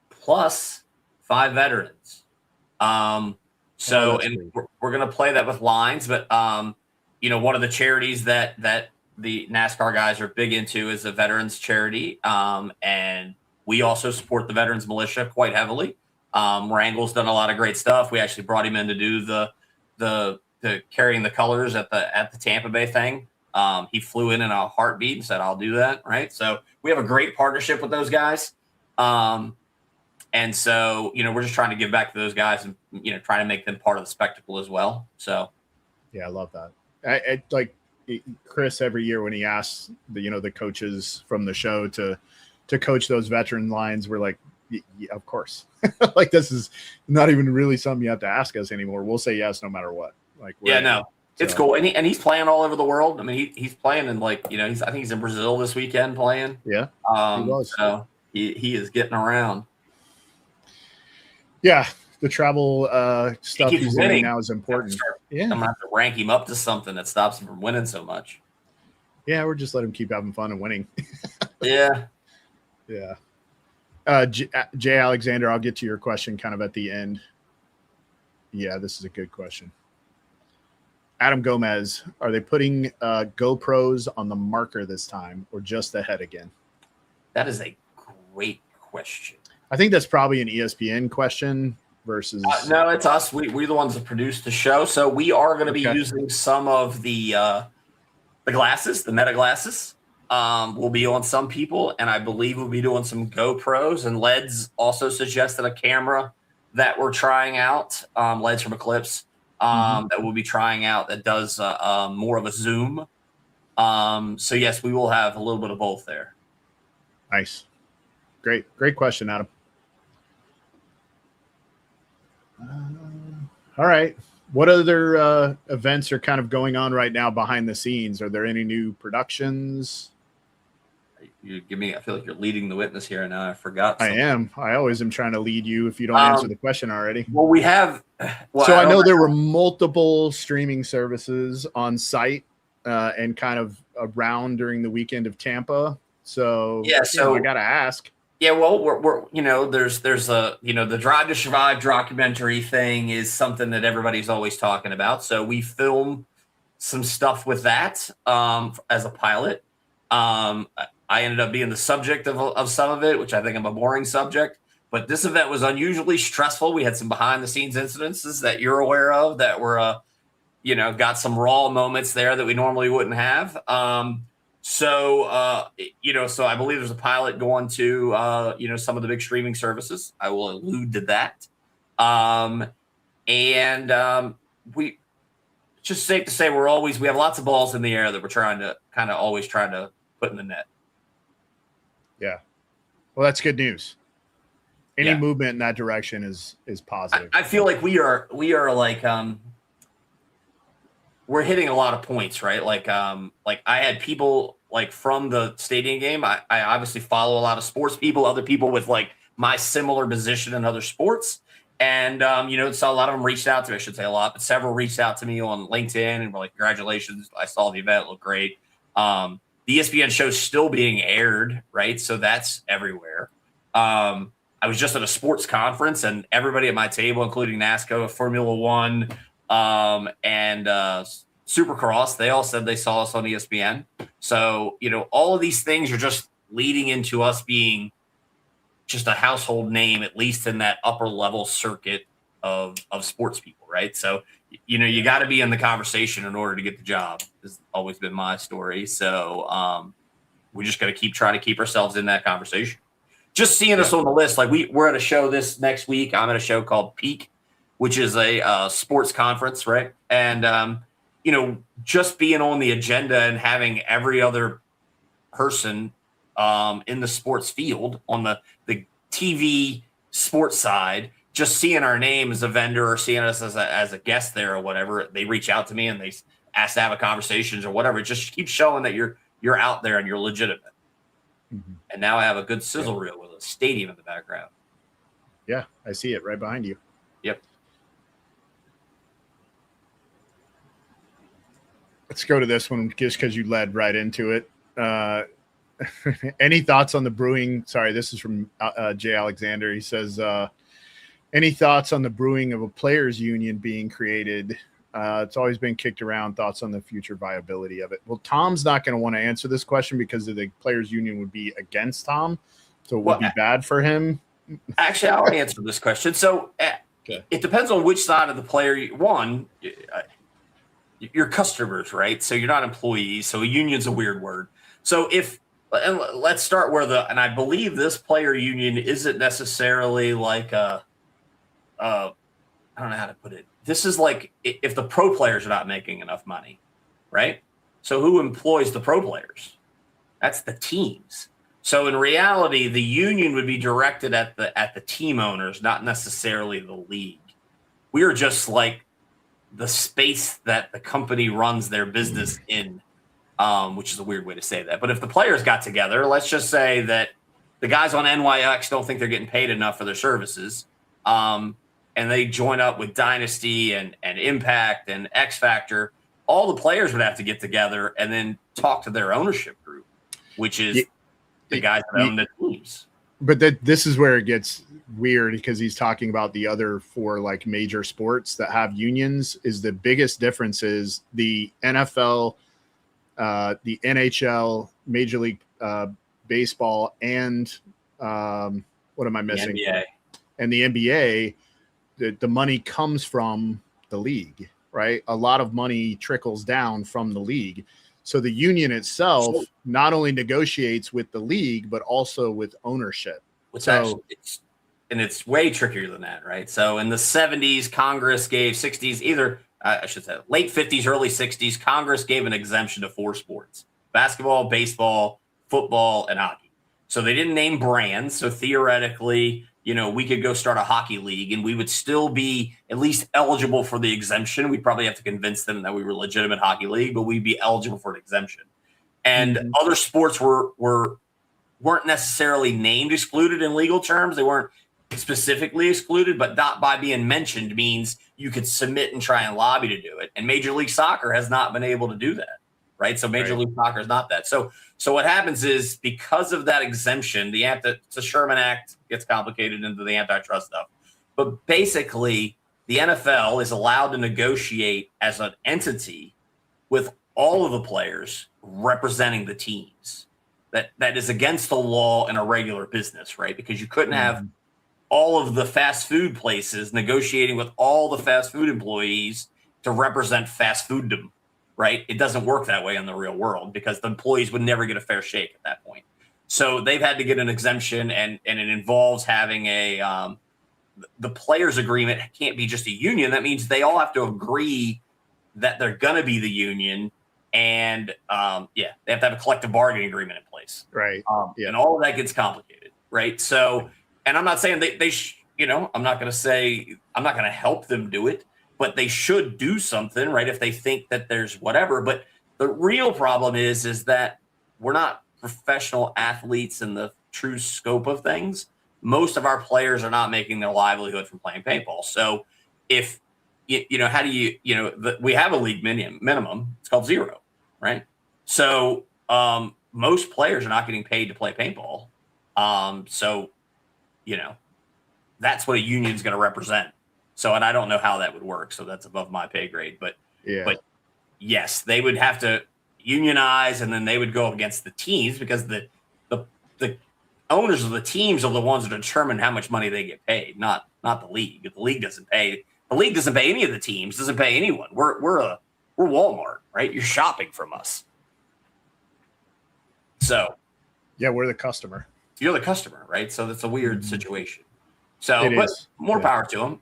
S4: plus 5 veterans. And we're going to play that with lines. But, one of the charities that the NASCAR guys are big into is a veterans charity. And we also support the Veterans Militia quite heavily. Wrangel's done a lot of great stuff. We actually brought him in to do the carrying the colors at the Tampa Bay thing. He flew in a heartbeat and said, I'll do that. Right. So we have a great partnership with those guys. And so, we're just trying to give back to those guys and, trying to make them part of the spectacle as well. So.
S1: Yeah, I love that. I like Chris every year when he asks the coaches from the show to coach those veteran lines, we're like, yeah, of course. Like, this is not even really something you have to ask us anymore. We'll say yes no matter what. Like,
S4: it's cool. And he's playing all over the world. I mean, he's playing in I think he's in Brazil this weekend playing.
S1: Yeah.
S4: He was. So he is getting around.
S1: Yeah. The travel stuff he's doing now is important.
S4: I'm gonna have to rank him up to something that stops him from winning so much.
S1: Yeah, we're just let him keep having fun and winning.
S4: Yeah.
S1: Jay Alexander, I'll get to your question kind of at the end. Yeah, this is a good question. Adam Gomez, are they putting GoPros on the marker this time or just the head again?
S4: That is a great question.
S1: I think that's probably an ESPN question versus.
S4: No, it's us. We're the ones that produce the show. So we are going to be using some of the glasses, the Meta glasses. Will be on some people, and I believe we'll be doing some GoPros. And Leds also suggested a camera that we're trying out. Leds from Eclipse that we'll be trying out that does more of a zoom. So yes, we will have a little bit of both there.
S1: Nice, great question, Adam. All right. What other events are kind of going on right now behind the scenes? Are there any new productions?
S4: I feel like you're leading the witness here, and now I forgot something.
S1: I am. I always am trying to lead you if you don't answer the question already.
S4: Well, we have. Well,
S1: so I know there were multiple streaming services on site and kind of around during the weekend of Tampa. So
S4: yeah,
S1: I got to ask.
S4: Yeah, well, we're there's the Drive to Survive documentary thing is something that everybody's always talking about. So we film some stuff with that as a pilot. I ended up being the subject of some of it, which I think I'm a boring subject. But this event was unusually stressful. We had some behind the scenes incidences that you're aware of that were, got some raw moments there that we normally wouldn't have. So I believe there's a pilot going to, some of the big streaming services. I will allude to that. We just safe to say we have lots of balls in the air that we're trying to put in the net.
S1: Yeah. Well, that's good news. Any movement in that direction is positive.
S4: I feel like we are like, we're hitting a lot of points, right? Like I had people like from the stadium game, I obviously follow a lot of sports people, other people with like my similar position in other sports. And, so a lot of them reached out to me, I should say a lot, but several reached out to me on LinkedIn and were like, congratulations. I saw the event, it looked great. The ESPN show's still being aired, right? So that's everywhere. I was just at a sports conference and everybody at my table, including NASCAR, Formula One, and Supercross, they all said they saw us on ESPN. So, all of these things are just leading into us being just a household name, at least in that upper level circuit of sports people, right? So, you got to be in the conversation in order to get the job. Has always been my story. So, we just got to try to keep ourselves in that conversation. Just seeing us on the list, like we're at a show this next week. I'm at a show called Peak, which is a sports conference, right? And just being on the agenda and having every other person in the sports field on the TV sports side, just seeing our name as a vendor or seeing us as a guest there or whatever, they reach out to me and they ask to have a conversations or whatever. It just keeps showing that you're out there and you're legitimate. Mm-hmm. And now I have a good sizzle reel with a stadium in the background.
S1: Yeah, I see it right behind you.
S4: Yep.
S1: Let's go to this one just because you led right into it. Any thoughts on the brewing? Sorry, this is from Jay Alexander. He says, any thoughts on the brewing of a players union being created? It's always been kicked around. Thoughts on the future viability of it? Well, Tom's not going to want to answer this question because the players union would be against Tom. So it would be bad for him.
S4: Actually, I'll answer this question. So It depends on which side of the player. One, you're customers, right? So you're not employees. So a union's a weird word. So and let's start and I believe this player union isn't necessarily like I don't know how to put it. This is like if the pro players are not making enough money, right? So who employs the pro players? That's the teams. So in reality, the union would be directed at the team owners, not necessarily the league. We are just like the space that the company runs their business in, which is a weird way to say that. But if the players got together, let's just say that the guys on NYX don't think they're getting paid enough for their services, and they join up with Dynasty and Impact and X Factor, all the players would have to get together and then talk to their ownership group, which is the guys that own the teams.
S1: But this is where it gets weird because he's talking about the other four like major sports that have unions. Is the biggest difference is the NFL, the NHL, Major League Baseball, and what am I missing?
S4: The NBA.
S1: And the NBA. The money comes from the league, right? A lot of money trickles down from the league. So the union itself not only negotiates with the league, but also with ownership.
S4: It's way trickier than that, right? So in the 70s, Congress gave 60s, I should say late 50s, early 60s, Congress gave an exemption to 4 sports: basketball, baseball, football, and hockey. So they didn't name brands. So theoretically, we could go start a hockey league and we would still be at least eligible for the exemption. We'd probably have to convince them that we were a legitimate hockey league, but we'd be eligible for an exemption. And other sports weren't necessarily named excluded in legal terms. They weren't specifically excluded, but not by being mentioned means you could submit and try and lobby to do it. And Major League Soccer has not been able to do that, right? So Major League Soccer is not that. So what happens is because of that exemption, the Sherman Act gets complicated into the antitrust stuff. But basically, the NFL is allowed to negotiate as an entity with all of the players representing the teams. That is against the law in a regular business, right? Because you couldn't have all of the fast food places negotiating with all the fast food employees to represent fast fooddom, right? It doesn't work that way in the real world because the employees would never get a fair shake at that point. So they've had to get an exemption, and it involves having the players' agreement can't be just a union. That means they all have to agree that they're going to be the union, and they have to have a collective bargaining agreement in place.
S1: Right.
S4: And all of that gets complicated, right? So, and I'm not saying I'm not going to help them do it, but they should do something, right? If they think that there's whatever. But the real problem is that we're not professional athletes in the true scope of things. Most of our players are not making their livelihood from playing paintball. So if how do we have a league minimum, it's called 0, right? So most players are not getting paid to play paintball. So that's what a union's going to represent. So, and I don't know how that would work. So that's above my pay grade, but yes, they would have to unionize, and then they would go against the teams, because the owners of the teams are the ones that determine how much money they get paid, not the league. The league doesn't pay. The league doesn't pay any of the teams. Doesn't pay anyone. We're Walmart, right? You're shopping from us. So,
S1: yeah, we're the customer.
S4: You're the customer, right? So that's a weird situation. So,
S1: It
S4: but
S1: is.
S4: more power to them.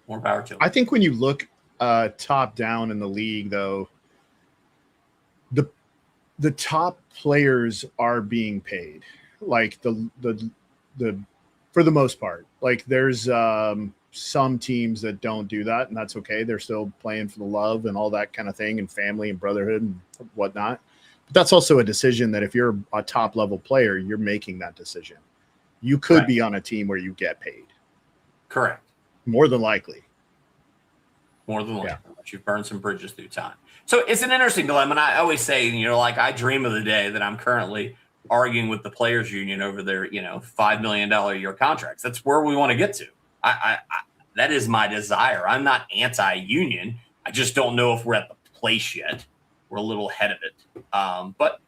S4: More power to them.
S1: I think when you look top down in the league, though, the top players are being paid, like the for the most part. Like there's some teams that don't do that, and that's okay. They're still playing for the love and all that kind of thing, and family and brotherhood and whatnot. But that's also a decision that if you're a top level player, you're making that decision. You could be on a team where you get paid.
S4: Correct.
S1: More than likely.
S4: But you've burned some bridges through time. So it's an interesting dilemma. And I always say, like, I dream of the day that I'm currently arguing with the players union over their, $5 million a year contracts. That's where we want to get to. I that is my desire. I'm not anti-union. I just don't know if we're at the place yet. We're a little ahead of it. But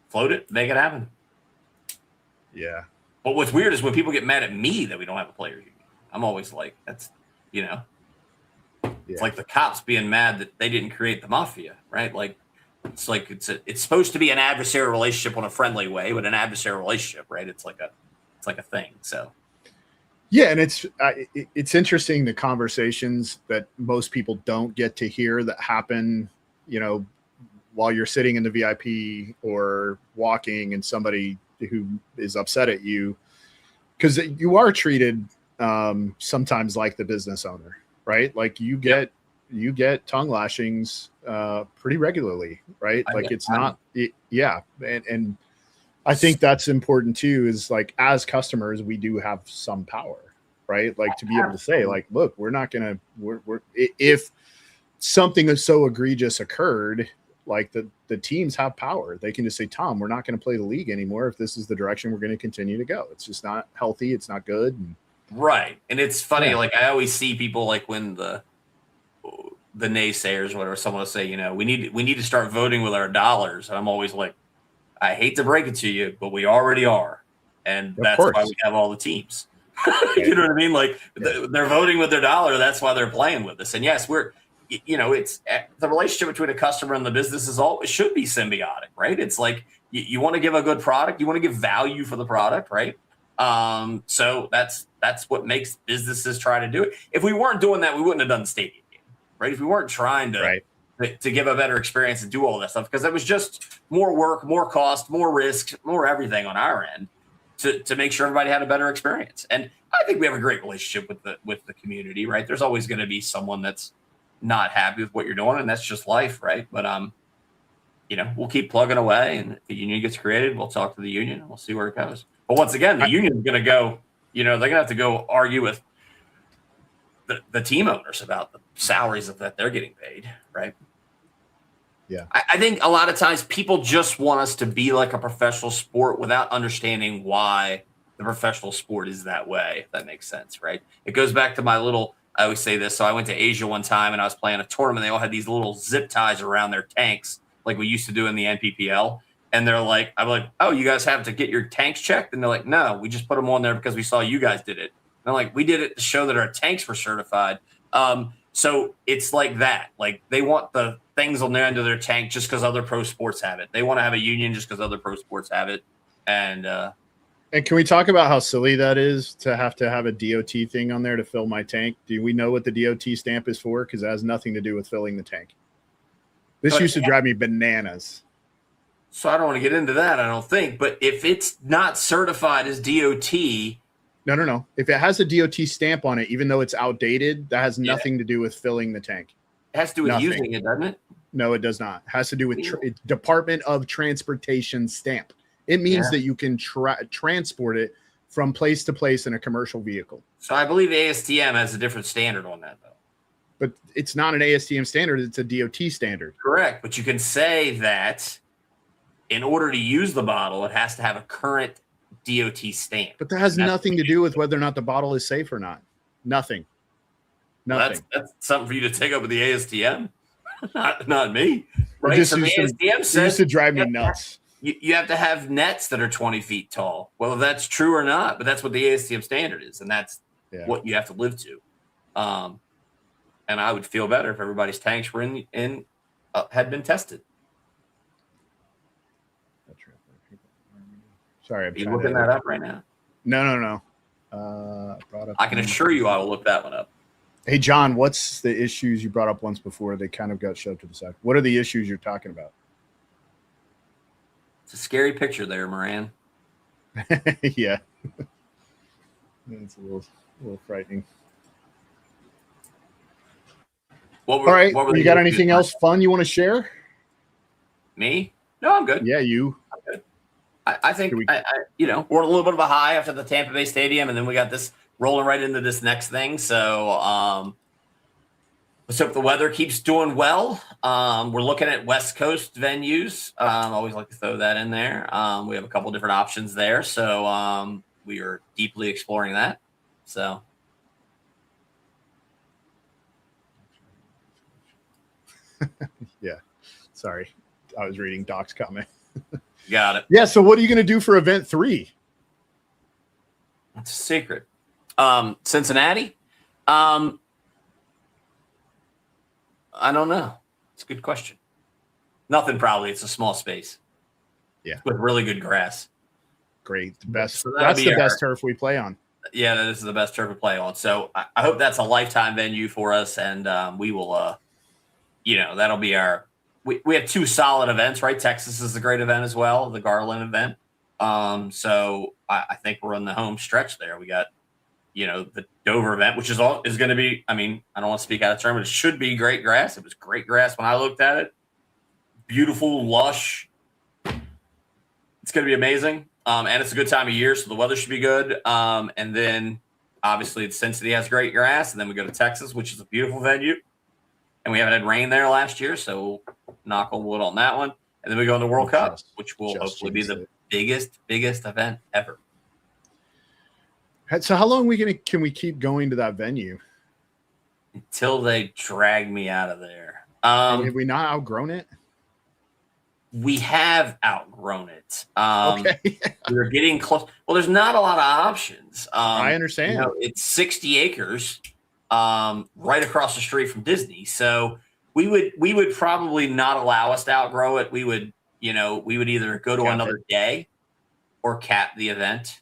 S4: float it, make it happen.
S1: Yeah.
S4: But what's weird is when people get mad at me that we don't have a players union. I'm always like, that's, it's like the cops being mad that they didn't create the mafia, right? Like, it's supposed to be an adversarial relationship in a friendly way, but an adversarial relationship, right? It's like a thing. So.
S1: Yeah, and it's interesting, the conversations that most people don't get to hear that happen, while you're sitting in the VIP or walking, and somebody who is upset at you, because you are treated sometimes like the business owner, right? Like you get tongue lashings pretty regularly, right? And I think that's important too, is like, as customers, we do have some power, right? Like to be able to say, like, look, we're not going to, if something so egregious occurred, like the teams have power. They can just say, Tom, we're not going to play the league anymore if this is the direction we're going to continue to go. It's just not healthy. It's not good.
S4: Right. And it's funny. Like I always see people, like when the naysayers, whatever, someone will say, we need to start voting with our dollars. And I'm always like, I hate to break it to you, but we already are. And that's why we have all the teams. You know what I mean? Like they're voting with their dollar. That's why they're playing with us. And yes, it's the relationship between a customer and the business it should be symbiotic, right? It's like you want to give a good product. You want to give value for the product, right? So that's what makes businesses try to do it. If we weren't doing that, we wouldn't have done the stadium game, right? If we weren't trying to give a better experience and do all that stuff, because that was just more work, more cost, more risk, more everything on our end to make sure everybody had a better experience. And I think we have a great relationship with the community, right? There's always going to be someone that's not happy with what you're doing, and that's just life, right? But we'll keep plugging away, and if the union gets created, we'll talk to the union and we'll see where it goes. But once again, the union is going to go, they're going to have to go argue with the team owners about the salaries that they're getting paid, right?
S1: Yeah.
S4: I think a lot of times people just want us to be like a professional sport without understanding why the professional sport is that way, if that makes sense, right? It goes back to I always say this. So I went to Asia one time and I was playing a tournament. They all had these little zip ties around their tanks, like we used to do in the NPPL. And they're like, I'm like, oh, you guys have to get your tanks checked? And they're like, no, we just put them on there because we saw you guys did it. And I'm like, we did it to show that our tanks were certified. So it's like that. Like they want the things on their end of their tank just because other pro sports have it. They want to have a union just because other pro sports have it. And
S1: can we talk about how silly that is to have a DOT thing on there to fill my tank? Do we know what the DOT stamp is for? Because it has nothing to do with filling the tank. This used to drive me bananas.
S4: So I don't want to get into that, I don't think. But if it's not certified as DOT.
S1: No. If it has a DOT stamp on it, even though it's outdated, that has nothing to do with filling the tank.
S4: has to do with
S1: Nothing.
S4: using it, doesn't it?
S1: No, it does not. It has to do with Department of Transportation stamp. It means that you can transport it from place to place in a commercial vehicle.
S4: So I believe ASTM has a different standard on that, though.
S1: But it's not an ASTM standard. It's a DOT standard.
S4: Correct. But you can say that in order to use the bottle, it has to have a current DOT stamp.
S1: But that has nothing to do with whether or not the bottle is safe or not. Nothing.
S4: Well, that's something for you to take up with the ASTM, not me. Right?
S1: Just
S4: so the ASTM says
S1: used to drive me nuts.
S4: You have to have nets that are 20 feet tall. Well, that's true or not, but that's what the ASTM standard is, and that's what you have to live to. And I would feel better if everybody's tanks were had been tested.
S1: Sorry,
S4: I'm looking that up right now.
S1: No.
S4: I can assure you I will look that one up.
S1: Hey, John, what's the issues you brought up once before? They kind of got shoved to the side. What are the issues you're talking about?
S4: It's a scary picture there, Moran.
S1: Yeah. It's a little frightening.
S4: All
S1: right. You got anything else fun you want to share?
S4: Me? No, I'm good.
S1: Yeah, you.
S4: I'm good. I think, we're a little bit of a high after the Tampa Bay Stadium, and then we got this rolling right into this next thing. So let's hope the weather keeps doing well. We're looking at West Coast venues. Always like to throw that in there. We have a couple different options there. So we are deeply exploring that. So.
S1: Yeah. Sorry. I was reading Doc's comment.
S4: Got it.
S1: Yeah. So what are you going to do for event 3?
S4: That's a secret. Cincinnati. I don't know. It's a good question. Nothing probably. It's a small space.
S1: Yeah.
S4: With really good grass.
S1: Great. The best.
S4: So
S1: that's the best turf we play on.
S4: Yeah, this is the best turf we play on. So I hope that's a lifetime venue for us, and we will. That'll be our. We have 2 solid events, right? Texas is a great event as well, the Garland event. So I think we're on the home stretch there. We got, the Dover event, which is going to be. I mean, I don't want to speak out of turn, but it should be great grass. It was great grass when I looked at it. Beautiful, lush. It's going to be amazing. And it's a good time of year, so the weather should be good. And then obviously Cincinnati has great grass, and then we go to Texas, which is a beautiful venue. And we haven't had rain there last year, so knock on wood on that one. And then we go into World Cup, which will hopefully be the biggest event ever.
S1: So how long can we keep going to that venue?
S4: Until they drag me out of there.
S1: Have we not outgrown it?
S4: We have outgrown it.
S1: Okay.
S4: We're getting close. Well, there's not a lot of options.
S1: I understand.
S4: It's 60 acres. Right across the street from Disney. So we would probably not allow us to outgrow it. We would either go to another day or cap the event.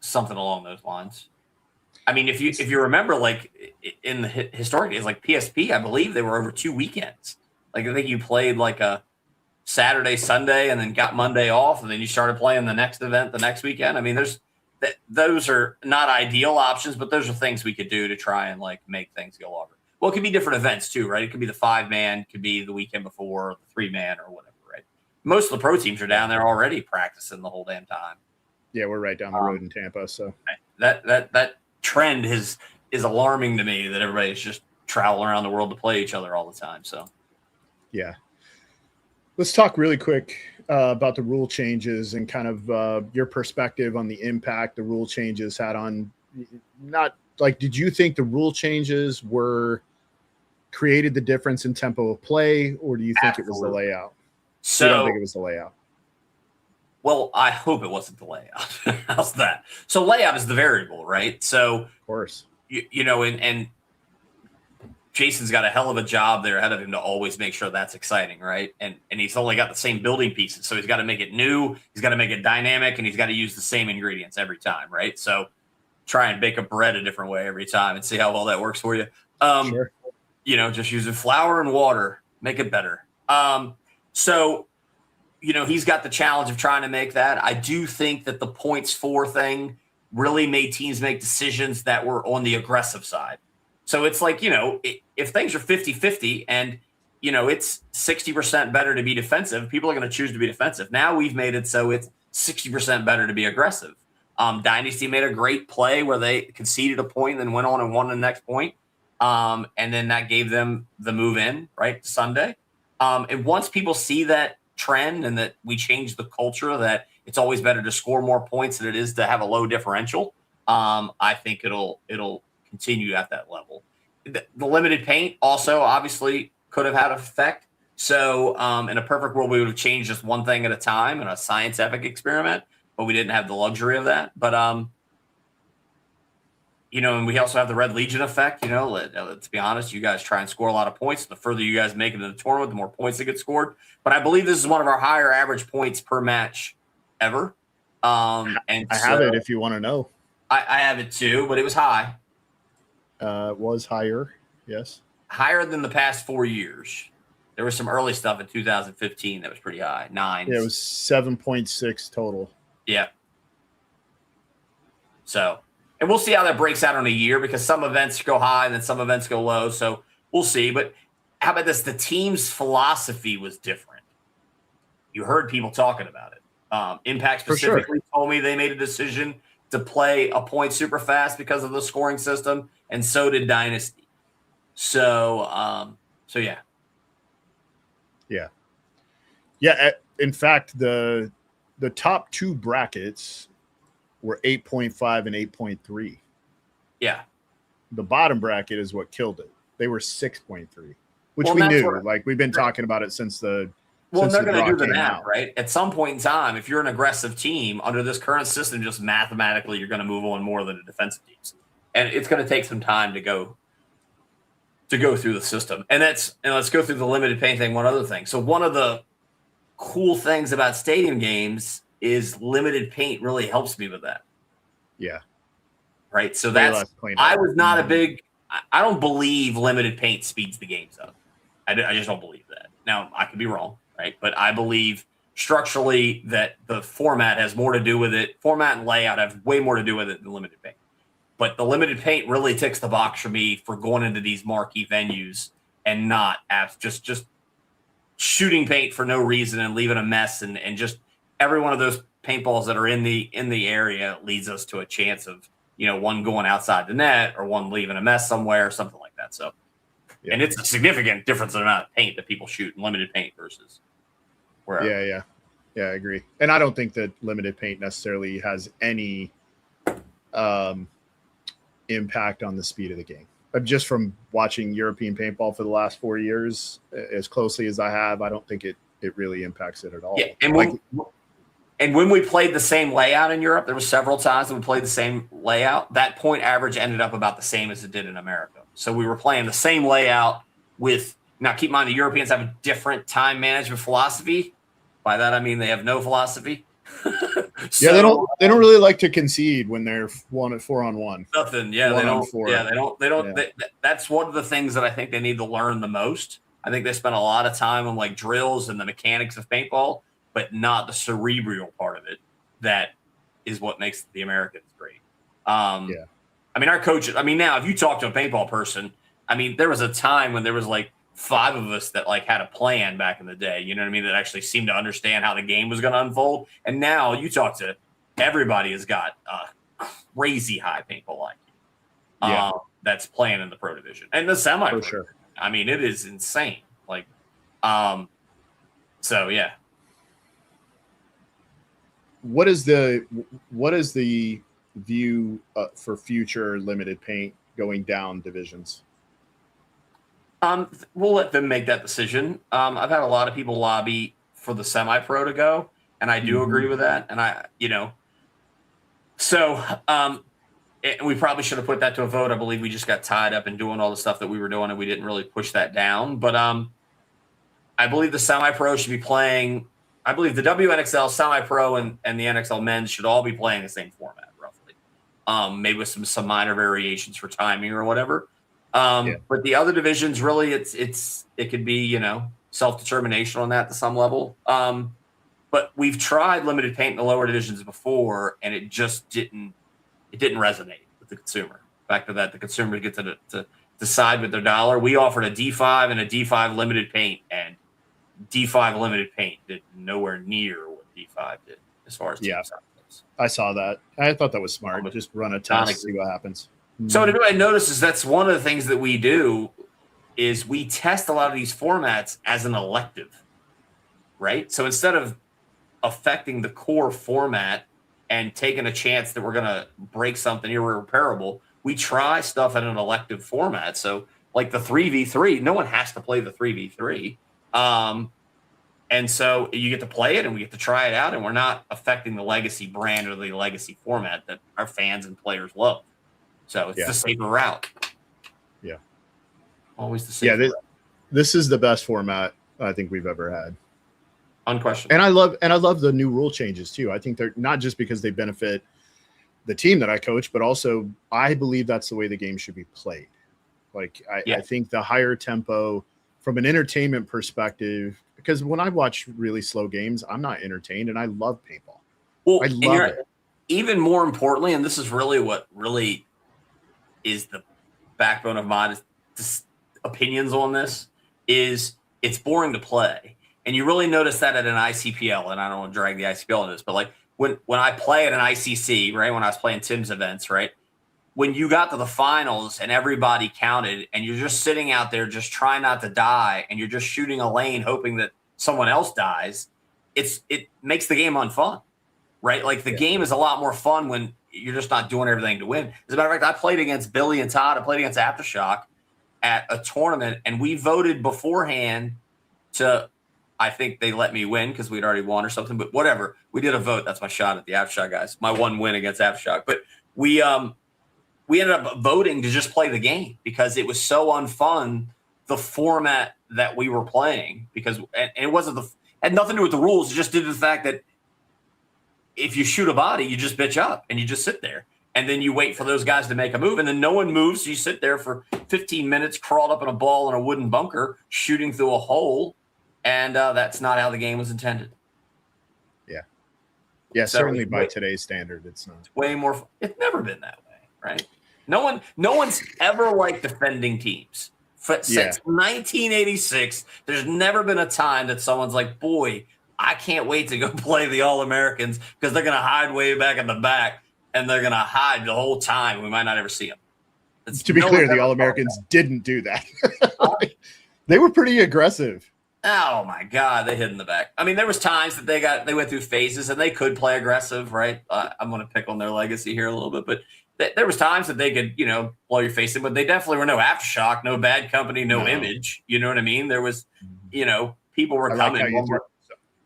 S4: Something along those lines. I mean, if you remember, like in the historic days, like PSP, I believe they were over 2 weekends. Like I think you played like a Saturday, Sunday, and then got Monday off, and then you started playing the next event the next weekend. I mean, those are not ideal options, but those are things we could do to try and like make things go longer. Well, it could be different events too, right? It could be the 5-man, could be the weekend before, the 3-man, or whatever, right? Most of the pro teams are down there already practicing the whole damn time.
S1: Yeah, we're right down the road in Tampa, so
S4: that trend is alarming to me that everybody's just traveling around the world to play each other all the time. So,
S1: yeah. Let's talk really quick about the rule changes and kind of your perspective on the impact the rule changes had on. Not like, did you think the rule changes created the difference in tempo of play, or do you think it was the layout?
S4: So
S1: you don't think it was the layout?
S4: Well, I hope it wasn't the layout. How's that? So layout is the variable, right? So
S1: of course,
S4: and Jason's got a hell of a job there ahead of him to always make sure that's exciting, right? And he's only got the same building pieces, so he's got to make it new, he's got to make it dynamic, and he's got to use the same ingredients every time, right? So try and bake a bread a different way every time and see how well that works for you.
S1: Sure.
S4: Just using flour and water, make it better. So he's got the challenge of trying to make that. I do think that the points for thing really made teams make decisions that were on the aggressive side. So it's like, if things are 50-50 and, it's 60% better to be defensive, people are going to choose to be defensive. Now we've made it so it's 60% better to be aggressive. Dynasty made a great play where they conceded a point and then went on and won the next point. And then that gave them the move in, right, Sunday. And once people see that trend and that we change the culture that it's always better to score more points than it is to have a low differential, I think it'll continue at that level. The limited paint also obviously could have had an effect. So in a perfect world, we would have changed just one thing at a time in a scientific experiment, but we didn't have the luxury of that. But, and we also have the Red Legion effect. Let's be honest, you guys try and score a lot of points. The further you guys make it in the tournament, the more points that get scored. But I believe this is one of our higher average points per match ever. And
S1: I have it if you want to know.
S4: I have it too, but it was high.
S1: It was higher, yes.
S4: Higher than the past 4 years. There was some early stuff in 2015 that was pretty high. 9.
S1: Yeah, it was 7.6 total.
S4: Yeah. So, and we'll see how that breaks out on a year because some events go high and then some events go low. So we'll see. But how about this? The team's philosophy was different. You heard people talking about it. Impact specifically told me they made a decision to play a point super fast because of the scoring system, and so did Dynasty. So yeah. Yeah. In fact, the top two brackets were 8.5 and 8.3. Yeah.
S1: The bottom bracket is what killed it. They were 6.3, which we knew. We've been talking about it since the.
S4: Well, they're going to do the math, right? At some point in time, if you're an aggressive team under this current system, just mathematically, you're going to move on more than the defensive teams, and it's going to take some time to go through the system. And let's go through the limited paint thing. One other thing. So one of the cool things about stadium games is limited paint really helps me with that.
S1: Yeah.
S4: Right. So I was not a big. I don't believe limited paint speeds the games up. I just don't believe that. Now I could be wrong. Right. But I believe structurally that the format has more to do with it. Format and layout have way more to do with it than limited paint. But the limited paint really ticks the box for me for going into these marquee venues and not just shooting paint for no reason and leaving a mess. And just every one of those paintballs that are in the area leads us to a chance of, one going outside the net or one leaving a mess somewhere or something like that. So, yeah. And it's a significant difference in the amount of paint that people shoot in limited paint versus wherever.
S1: Yeah, I agree. And I don't think that limited paint necessarily has any impact on the speed of the game. Just from watching European paintball for the last 4 years as closely as I have, I don't think it really impacts it at all.
S4: Yeah, and when we played the same layout in Europe, there were several times that we played the same layout. That point average ended up about the same as it did in America. So we were playing the same layout with – now keep in mind the Europeans have a different time management philosophy. By that I mean they have no philosophy.
S1: So, yeah, they don't really like to concede when they're 4-on-1.
S4: Nothing. Yeah, they don't. Yeah, they don't. Yeah. That's one of the things that I think they need to learn the most. I think they spend a lot of time on like drills and the mechanics of paintball, but not the cerebral part of it. That is what makes the Americans great. Yeah. I mean, our coaches. I mean, now if you talk to a paintball person, I mean, there was a time when there was like 5 of us that like had a plan back in the day, you know what I mean? That actually seemed to understand how the game was going to unfold. And now you talk to everybody has got crazy high paintball IQ. That's playing in the pro division and the semi.
S1: For sure.
S4: I mean, it is insane. Like, so yeah.
S1: What is the view for future limited paint going down divisions?
S4: We'll let them make that decision. I've had a lot of people lobby for the semi-pro to go, and I do agree with that. And we probably should have put that to a vote. I believe we just got tied up in doing all the stuff that we were doing, and we didn't really push that down. But I believe the semi-pro should be playing. I believe the WNXL semi-pro and the NXL men's should all be playing the same format, roughly. Maybe with some minor variations for timing or whatever. But the other divisions, really, it could be, self-determination on that to some level. But we've tried limited paint in the lower divisions before, and it just didn't resonate with the consumer. The fact that the consumer gets to decide with their dollar. We offered a D5 and a D5 limited paint, and D5 limited paint did nowhere near what D5 did as far as team size goes.
S1: I saw that. I thought that was smart. Just run a test, see what happens.
S4: So what I noticed is that's one of the things that we do is we test a lot of these formats as an elective, right? So instead of affecting the core format and taking a chance that we're going to break something irreparable, we try stuff in an elective format. So like the 3v3, no one has to play the 3v3. And so you get to play it and we get to try it out, and we're not affecting the legacy brand or the legacy format that our fans and players love. So it's the safer route.
S1: Yeah.
S4: Always the safer route.
S1: This is the best format I think we've ever had.
S4: Unquestionable.
S1: And I love the new rule changes too. I think they're not just because they benefit the team that I coach, but also I believe that's the way the game should be played. Like I think the higher tempo from an entertainment perspective, because when I watch really slow games, I'm not entertained, and I love paintball.
S4: Well,
S1: I love it.
S4: Even more importantly, and this is really what really is the backbone of my opinions on this, is it's boring to play. And you really notice that at an ICPL, and I don't want to drag the ICPL into this, but like when I play at an ICC, right, when I was playing Tim's events, right, when you got to the finals and everybody counted and you're just sitting out there just trying not to die and you're just shooting a lane hoping that someone else dies, it makes the game unfun, right? Like the game is a lot more fun when you're just not doing everything to win. As a matter of fact, I played against Billy and Todd. I played against Aftershock at a tournament, and we voted beforehand to – I think they let me win because we'd already won or something, but whatever. We did a vote. That's my shot at the Aftershock guys. My one win against Aftershock. But we ended up voting to just play the game because it was so unfun, the format that we were playing, because and it wasn't had nothing to do with the rules. It just did the fact that if you shoot a body, you just bitch up and you just sit there. And then you wait for those guys to make a move, and then no one moves. So you sit there for 15 minutes, crawled up in a ball in a wooden bunker, shooting through a hole. And that's not how the game was intended.
S1: Yeah, so certainly by today's standard, it's not.
S4: It's way more. It's never been that way, right? No one's ever liked defending teams. Since 1986, there's never been a time that someone's like, boy, I can't wait to go play the All-Americans because they're going to hide way back in the back, and they're going to hide the whole time. We might not ever see them.
S1: To be clear, the All-Americans didn't do that. They were pretty aggressive.
S4: Oh my God, they hid in the back. I mean, there was times that they went through phases and they could play aggressive, right? I'm going to pick on their legacy here a little bit, but there was times that they could, blow your face in. But they definitely were no Aftershock, no Bad Company, no Image. You know what I mean? There was, people were coming.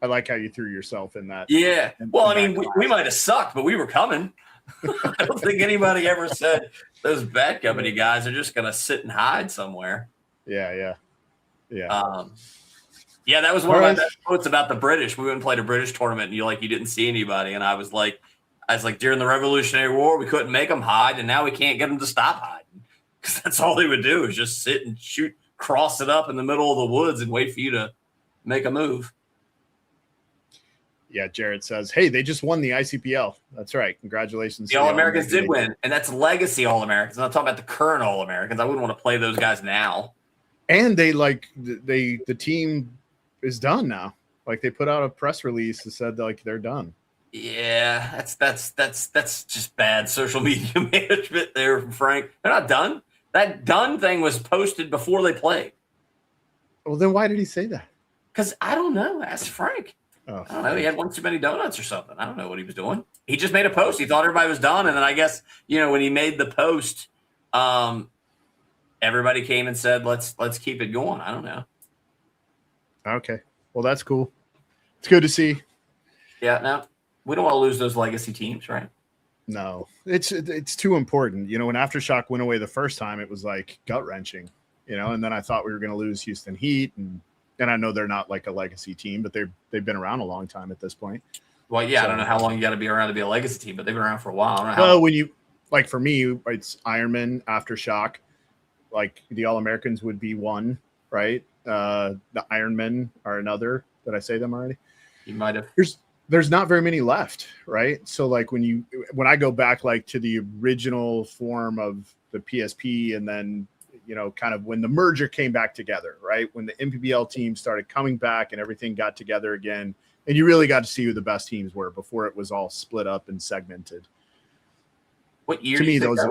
S1: I like how you threw yourself in that.
S4: Yeah. Well, I mean, we might have sucked, but we were coming. I don't think anybody ever said those Bad Company guys are just going to sit and hide somewhere.
S1: Yeah.
S4: Yeah, that was one of my best quotes about the British. We went and played a British tournament, and you didn't see anybody. And I was like, during the Revolutionary War, we couldn't make them hide, and now we can't get them to stop hiding because that's all they would do is just sit and shoot, cross it up in the middle of the woods, and wait for you to make a move.
S1: Yeah, Jared says, "Hey, they just won the ICPL." That's right. Congratulations.
S4: The All-Americans did win, and that's legacy All-Americans. I'm not talking about the current All-Americans. I wouldn't want to play those guys now. And
S1: the team is done now. Like they put out a press release that said like they're done.
S4: Yeah, that's just bad social media management there from Frank. They're not done. That done thing was posted before they played.
S1: Well, then why did he say that?
S4: Because I don't know. Ask Frank. I don't know. He had one too many donuts or something. I don't know what he was doing. He just made a post. He thought everybody was done, and then I guess when he made the post, everybody came and said, "Let's keep it going." I don't know.
S1: Okay. Well, that's cool. It's good to see.
S4: Yeah. No, we don't want to lose those legacy teams, right?
S1: No, it's too important. When Aftershock went away the first time, it was like gut wrenching, and then I thought we were going to lose Houston Heat. And I know they're not like a legacy team, but they've been around a long time at this point.
S4: Well, yeah. So, I don't know how long you got to be around to be a legacy team, but they've been around for a while. I don't know
S1: well, when you like for me, it's Ironman, Aftershock, like the All-Americans would be one, right? The Ironmen are another. Did I say them already?
S4: You might have.
S1: There's not very many left, right? So like when I go back like to the original form of the PSP, and then kind of when the merger came back together, right? When the NPBL teams started coming back and everything got together again, and you really got to see who the best teams were before it was all split up and segmented.
S4: What year
S1: To
S4: do you
S1: me,
S4: think that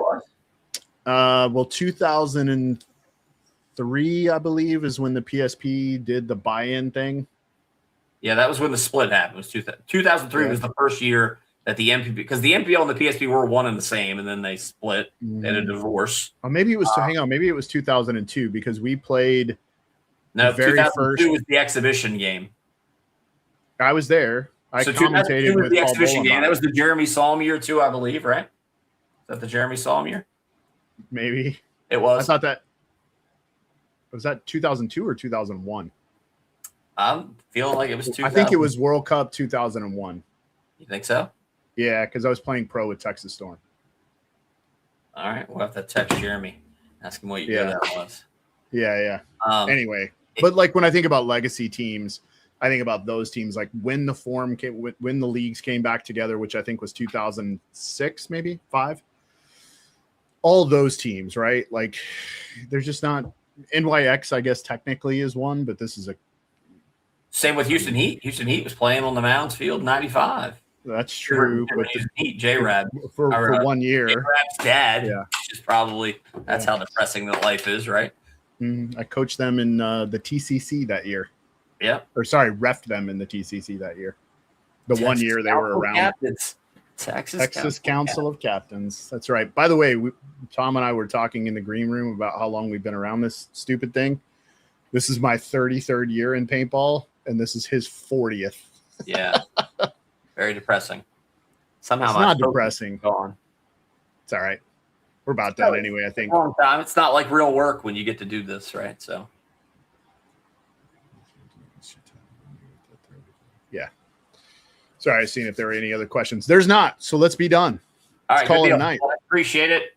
S4: was?
S1: Well, 2003, I believe, is when the PSP did the buy-in thing.
S4: Yeah, that was when the split happened. It was 2003 was the first year that the MPB, because the MPL and the PSP were one and the same, and then they split in a divorce.
S1: Oh, maybe it was hang on, maybe it was 2002 because we played.
S4: No,
S1: the very
S4: 2002 was the exhibition game.
S1: I was there. I
S4: So
S1: commentated
S4: 2002 was
S1: with
S4: the
S1: Paul
S4: exhibition game.
S1: Bullenbach.
S4: That was the Jeremy Solm year too, I believe, right? Is that the Jeremy Solm year?
S1: Maybe
S4: It
S1: I
S4: was.
S1: thought that was that 2002 or 2001.
S4: I'm feeling like it was 2000.
S1: I think it was World Cup 2001.
S4: You think so?
S1: Yeah, because I was playing pro with Texas Storm.
S4: All right, we'll have to text Jeremy, ask him what year that was.
S1: Yeah. Anyway,
S4: it-
S1: but like when I think about legacy teams, I think about those teams like when the form came, when the leagues came back together, which I think was 2006, maybe 5. All those teams, right? Like, there's just not NYX. I guess technically is one, but this is a.
S4: Same with Houston Heat. Houston Heat was playing on the Mounds Field '95.
S1: That's true, but
S4: Houston Heat, J-Rab.
S1: for 1 year,
S4: J-Rab's dad.
S1: Yeah.
S4: Which is probably that's how depressing that life is, right?
S1: I coached them in the TCC that year.
S4: Yeah.
S1: Or sorry, reffed them in the TCC that year. The 1 year they were around.
S4: Captains. Texas
S1: Council of Captains. That's right. By the way, Tom and I were talking in the green room about how long we've been around this stupid thing. This is my 33rd year in paintball, and this is his 40th.
S4: Yeah. Very depressing. Somehow
S1: It's
S4: my
S1: not
S4: focus
S1: depressing.
S4: is gone.
S1: It's all right. We're about done anyway, I think.
S4: Long time. It's not like real work when you get to do this, right? So
S1: Yeah. Sorry, I seen if there were any other questions. There's not. So let's be done.
S4: all
S1: Let's
S4: right,
S1: call
S4: good
S1: it a
S4: deal.
S1: night.
S4: Well, I appreciate it.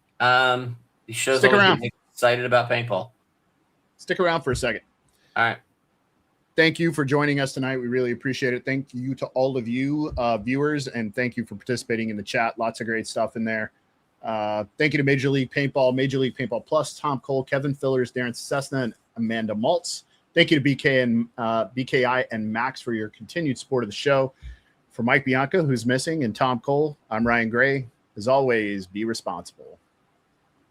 S4: These shows
S1: Stick
S4: always
S1: around.
S4: get me excited about paintball.
S1: Stick around for a second.
S4: All right.
S1: Thank you for joining us tonight. We really appreciate it. Thank you to all of you viewers, and thank you for participating in the chat. Lots of great stuff in there. Thank you to Major League Paintball, Major League Paintball Plus, Tom Cole, Kevin Fillers, Darren Cessna, and Amanda Maltz. Thank you to BKI and Max for your continued support of the show. For Mike Bianca, who's missing, and Tom Cole, I'm Ryan Gray. As always, be responsible.